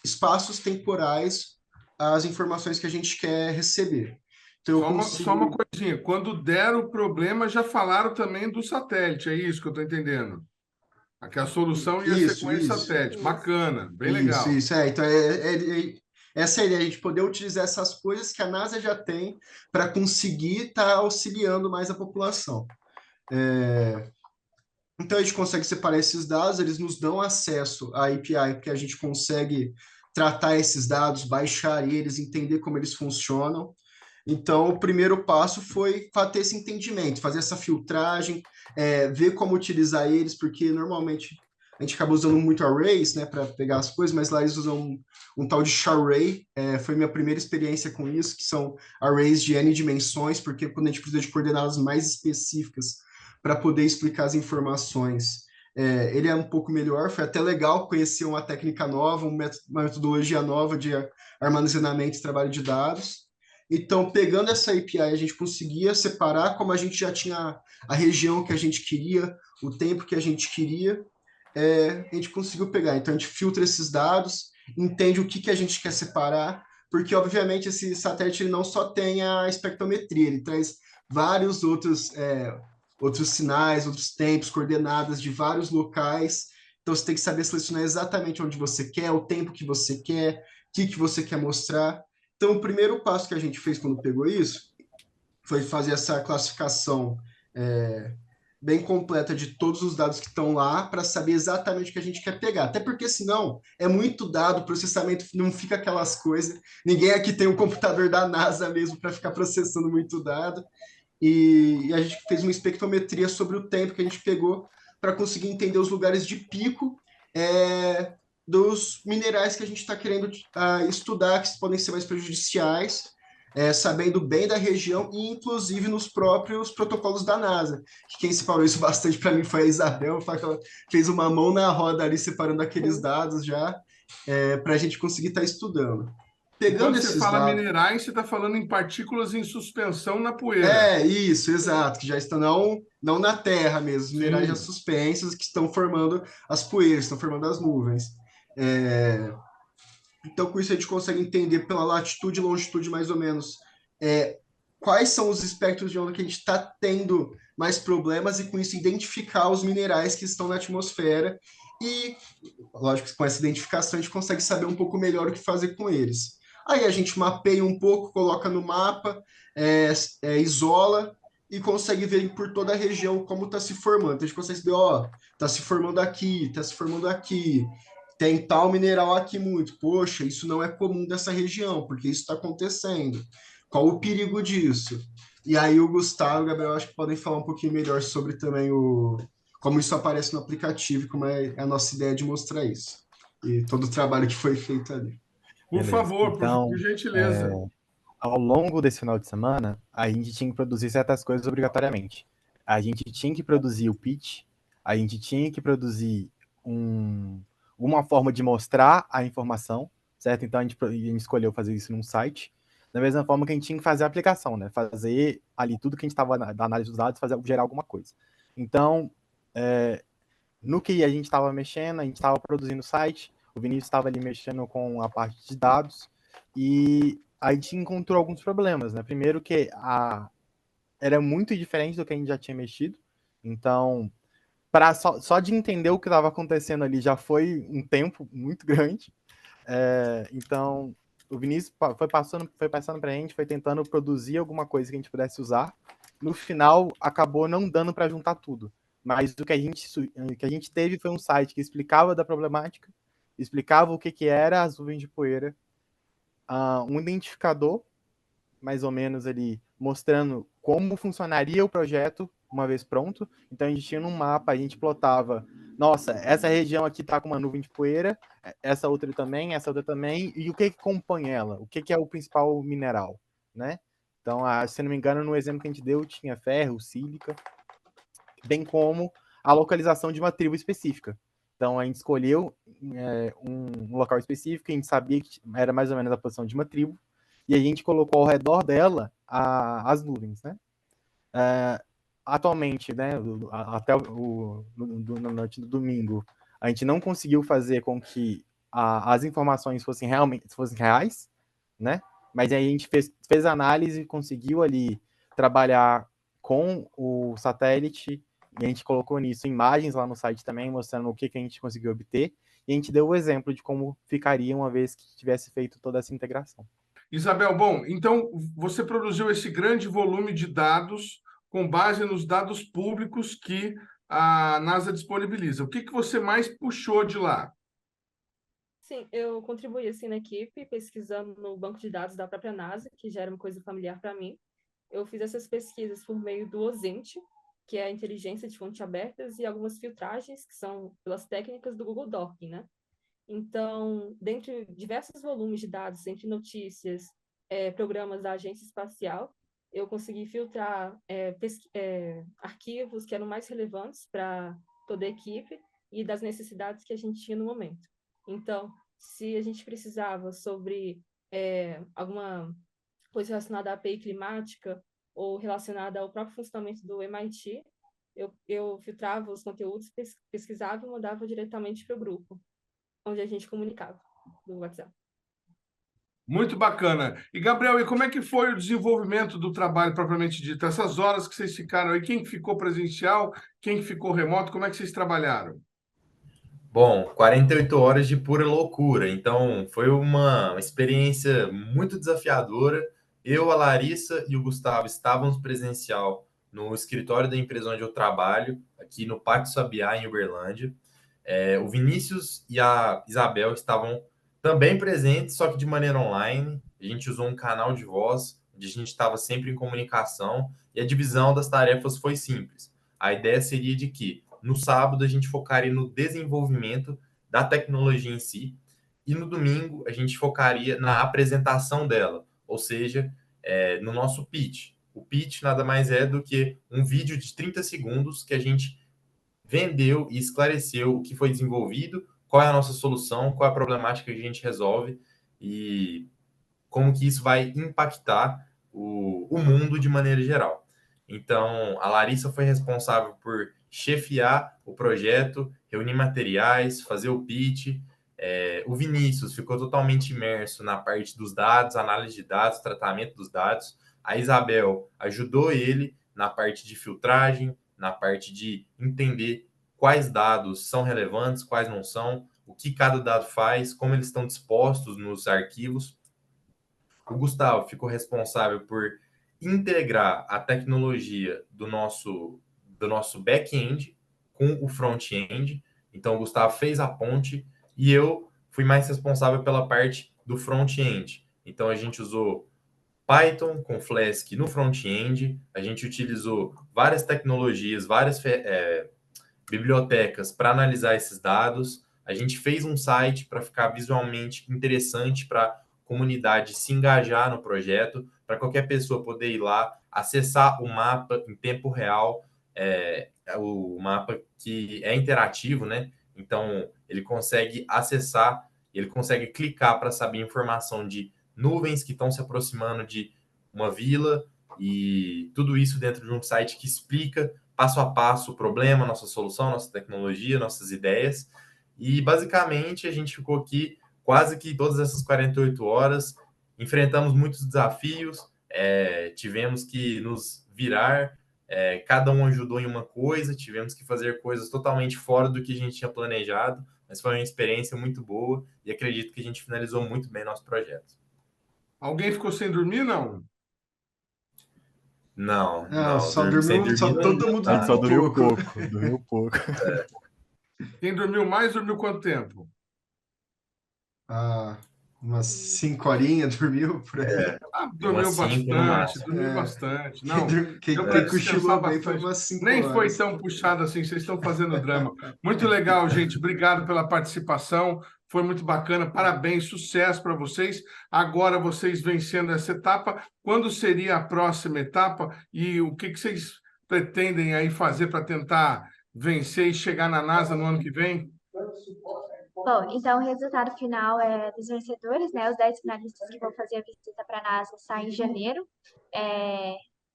espaços temporais as informações que a gente quer receber. Então, só uma coisinha, quando der o problema, já falaram também do satélite, é isso que eu estou entendendo? Aqui a solução ia ser com esse satélite, bacana, bem legal. Então, essa é a ideia, a gente poder utilizar essas coisas que a NASA já tem para conseguir estar auxiliando mais a população. Então, a gente consegue separar esses dados, eles nos dão acesso à API, porque a gente consegue tratar esses dados, baixar eles, entender como eles funcionam. Então, o primeiro passo foi ter esse entendimento, fazer essa filtragem, ver como utilizar eles, porque normalmente a gente acaba usando muito arrays, né, para pegar as coisas, mas lá eles usam um tal de charray. Foi minha primeira experiência com isso, que são arrays de N dimensões, porque quando a gente precisa de coordenadas mais específicas para poder explicar as informações, ele é um pouco melhor. Foi até legal conhecer uma técnica nova, uma metodologia nova de armazenamento e trabalho de dados. Então, pegando essa API, a gente conseguia separar, como a gente já tinha a região que a gente queria, o tempo que a gente queria, a gente conseguiu pegar. Então, a gente filtra esses dados, entende o que a gente quer separar, porque, obviamente, esse satélite ele não só tem a espectrometria, ele traz vários outros sinais, outros tempos, coordenadas de vários locais. Então, você tem que saber selecionar exatamente onde você quer, o tempo que você quer, o que você quer mostrar. Então, o primeiro passo que a gente fez quando pegou isso foi fazer essa classificação bem completa de todos os dados que estão lá para saber exatamente o que a gente quer pegar. Até porque, senão, é muito dado, o processamento não fica aquelas coisas. Ninguém aqui tem um computador da NASA mesmo para ficar processando muito dado. E a gente fez uma espectrometria sobre o tempo que a gente pegou para conseguir entender os lugares de pico dos minerais que a gente está querendo estudar, que podem ser mais prejudiciais, sabendo bem da região e, inclusive, nos próprios protocolos da NASA. Quem separou isso bastante para mim foi a Isabel, que ela fez uma mão na roda ali, separando aqueles dados já, para a gente conseguir estar estudando. Quando você fala minerais, você está falando em partículas em suspensão na poeira. Isso, exato, que já estão não na Terra mesmo, os minerais já suspensos que estão formando as poeiras, estão formando as nuvens. Então, com isso, a gente consegue entender pela latitude e longitude, mais ou menos, quais são os espectros de onda que a gente está tendo mais problemas e, com isso, identificar os minerais que estão na atmosfera. E, lógico, com essa identificação, a gente consegue saber um pouco melhor o que fazer com eles. Aí a gente mapeia um pouco, coloca no mapa, isola e consegue ver por toda a região como está se formando. Então, a gente consegue ver, está se formando aqui, está se formando aqui. Tem tal mineral aqui muito. Poxa, isso não é comum dessa região, porque isso está acontecendo. Qual o perigo disso? E aí o Gustavo e o Gabriel acho que podem falar um pouquinho melhor sobre também como isso aparece no aplicativo, como é a nossa ideia de mostrar isso. E todo o trabalho que foi feito ali. Por favor, então, por gentileza. Ao longo desse final de semana, a gente tinha que produzir certas coisas obrigatoriamente. a gente tinha que produzir o pitch, a gente tinha que produzir uma forma de mostrar a informação, certo? Então a gente escolheu fazer isso num site, da mesma forma que a gente tinha que fazer a aplicação, né? Fazer ali tudo que a gente estava da análise dos dados, gerar alguma coisa. Então, no que a gente estava mexendo, a gente estava produzindo o site, o Vinícius estava ali mexendo com a parte de dados, e a gente encontrou alguns problemas, né? Primeiro que era muito diferente do que a gente já tinha mexido, então, só de entender o que estava acontecendo ali já foi um tempo muito grande. Então, o Vinícius foi passando para a gente, foi tentando produzir alguma coisa que a gente pudesse usar. No final, acabou não dando para juntar tudo. Mas o que a gente teve foi um site que explicava da problemática, explicava o que era as nuvens de poeira, um identificador, mais ou menos ali, mostrando como funcionaria o projeto uma vez pronto. Então a gente tinha um mapa, a gente plotava, nossa, essa região aqui está com uma nuvem de poeira, essa outra também, e o que compõe ela? O que é o principal mineral, né? Então, se não me engano, no exemplo que a gente deu, tinha ferro, sílica, bem como a localização de uma tribo específica. Então, a gente escolheu um local específico, a gente sabia que era mais ou menos a posição de uma tribo, e a gente colocou ao redor dela as nuvens, né? Atualmente, né, até na noite do domingo, a gente não conseguiu fazer com que as informações fossem reais, né? Mas aí a gente fez análise, conseguiu ali trabalhar com o satélite, e a gente colocou nisso imagens lá no site também, mostrando o que a gente conseguiu obter, e a gente deu o exemplo de como ficaria uma vez que tivesse feito toda essa integração. Isabel, bom, então você produziu esse grande volume de dados com base nos dados públicos que a NASA disponibiliza. O que você mais puxou de lá? Sim, eu contribuí assim na equipe, pesquisando no banco de dados da própria NASA, que já era uma coisa familiar para mim. Eu fiz essas pesquisas por meio do OSINT, que é a inteligência de fontes abertas, e algumas filtragens, que são pelas técnicas do Google Docking, né? Então, dentre diversos volumes de dados, entre notícias, programas da Agência Espacial, eu consegui filtrar arquivos que eram mais relevantes para toda a equipe e das necessidades que a gente tinha no momento. Então, se a gente precisava sobre alguma coisa relacionada à API climática ou relacionada ao próprio funcionamento do MIT, eu filtrava os conteúdos, pesquisava e mandava diretamente para o grupo, onde a gente comunicava do WhatsApp. Muito bacana. E, Gabriel, e como é que foi o desenvolvimento do trabalho propriamente dito? Essas horas que vocês ficaram aí, quem ficou presencial, quem ficou remoto, como é que vocês trabalharam? Bom, 48 horas de pura loucura. Então, foi uma experiência muito desafiadora. Eu, a Larissa e o Gustavo estávamos presencial no escritório da empresa onde eu trabalho, aqui no Pátio Sabiá, em Uberlândia. O Vinícius e a Isabel estavam também presentes, só que de maneira online. A gente usou um canal de voz, onde a gente estava sempre em comunicação, e a divisão das tarefas foi simples. A ideia seria de que, no sábado, a gente focaria no desenvolvimento da tecnologia em si, e no domingo a gente focaria na apresentação dela, ou seja, no nosso pitch. O pitch nada mais é do que um vídeo de 30 segundos que a gente vendeu e esclareceu o que foi desenvolvido, qual é a nossa solução, qual é a problemática que a gente resolve e como que isso vai impactar o mundo de maneira geral. Então, a Larissa foi responsável por chefiar o projeto, reunir materiais, fazer o pitch. O Vinícius ficou totalmente imerso na parte dos dados, análise de dados, tratamento dos dados. A Isabel ajudou ele na parte de filtragem, na parte de entender quais dados são relevantes, quais não são, o que cada dado faz, como eles estão dispostos nos arquivos. O Gustavo ficou responsável por integrar a tecnologia do nosso back-end com o front-end. Então, o Gustavo fez a ponte e eu fui mais responsável pela parte do front-end. Então, a gente usou Python com Flask no front-end, a gente utilizou várias tecnologias, várias bibliotecas para analisar esses dados. A gente fez um site para ficar visualmente interessante para a comunidade se engajar no projeto, para qualquer pessoa poder ir lá, acessar o mapa em tempo real, o mapa que é interativo, né? Então, ele consegue acessar, ele consegue clicar para saber informação de nuvens que estão se aproximando de uma vila, e tudo isso dentro de um site que explica passo a passo o problema, nossa solução, nossa tecnologia, nossas ideias. E, basicamente, a gente ficou aqui quase que todas essas 48 horas, enfrentamos muitos desafios, tivemos que nos virar, cada um ajudou em uma coisa, tivemos que fazer coisas totalmente fora do que a gente tinha planejado, mas foi uma experiência muito boa e acredito que a gente finalizou muito bem nosso projeto. Alguém ficou sem dormir, não? Não, só dormi sem dormiu, dormir todo mundo Só dormiu dormiu pouco. pouco, dormiu pouco. Quem dormiu mais, dormiu quanto tempo? Umas 5 horinhas dormiu por aí. Dormiu umas 5 no máximo. dormiu bastante. Não, Quem deu para cochilou descansar bem foi bastante. umas 5 Nem horas. foi tão puxado assim, vocês estão fazendo drama. Muito legal, gente. Obrigado pela participação. Foi muito bacana. Parabéns, sucesso para vocês. Agora vocês vencendo essa etapa. Quando seria a próxima etapa e o que vocês pretendem aí fazer para tentar vencer e chegar na NASA no ano que vem? Bom, então o resultado final dos vencedores, né? Os 10 finalistas que vão fazer a visita para a NASA saem em janeiro,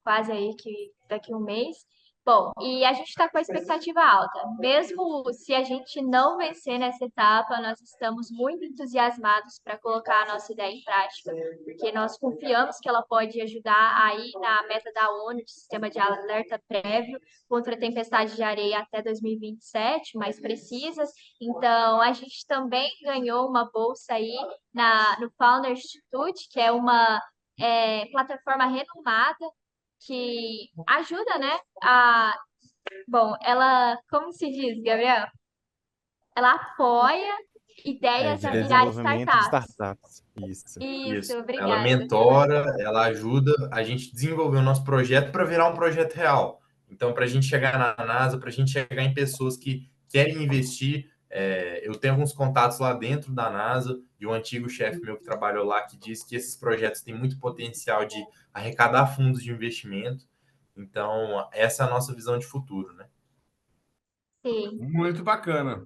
quase aí que daqui a um mês. Bom, e a gente está com a expectativa alta. Mesmo se a gente não vencer nessa etapa, nós estamos muito entusiasmados para colocar a nossa ideia em prática, porque nós confiamos que ela pode ajudar aí na meta da ONU de sistema de alerta prévio contra a tempestade de areia até 2027, mais precisas. Então, a gente também ganhou uma bolsa aí no Founder Institute, que é uma plataforma renomada que ajuda, né? Bom, ela, como se diz, Gabriel? Ela apoia ideias De a virar desenvolvimento de startups. startups. Isso. Isso, obrigada. Ela mentora, ela ajuda a gente a desenvolver o nosso projeto para virar um projeto real. Então, para a gente chegar na NASA, para a gente chegar em pessoas que querem investir, eu tenho alguns contatos lá dentro da NASA, de um antigo chefe meu que trabalhou lá, que diz que esses projetos têm muito potencial de arrecadar fundos de investimento. Então, essa é a nossa visão de futuro, né? Sim. Muito bacana.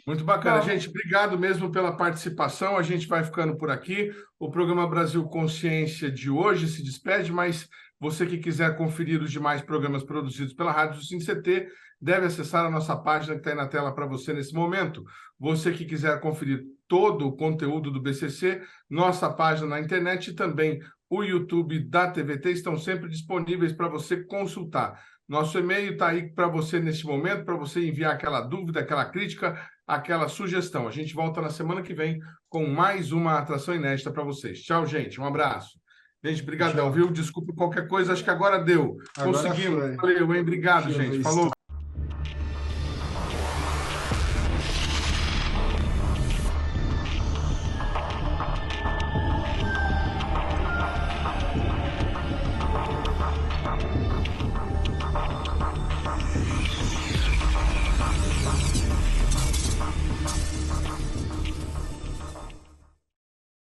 Muito bacana, Bom, gente. Obrigado mesmo pela participação. A gente vai ficando por aqui. O programa Brasil Consciência de hoje se despede, mas você que quiser conferir os demais programas produzidos pela Rádio do SINCT, deve acessar a nossa página que está aí na tela para você nesse momento. Você que quiser conferir todo o conteúdo do BCC, nossa página na internet e também o YouTube da TVT estão sempre disponíveis para você consultar. Nosso e-mail está aí para você neste momento, para você enviar aquela dúvida, aquela crítica, aquela sugestão. A gente volta na semana que vem com mais uma atração inédita para vocês. Tchau, gente. Um abraço. Gente, brigadão, viu? Desculpa qualquer coisa, acho que agora deu. Agora Conseguimos. foi. Valeu, hein? Obrigado, Deixa eu gente. ver Falou.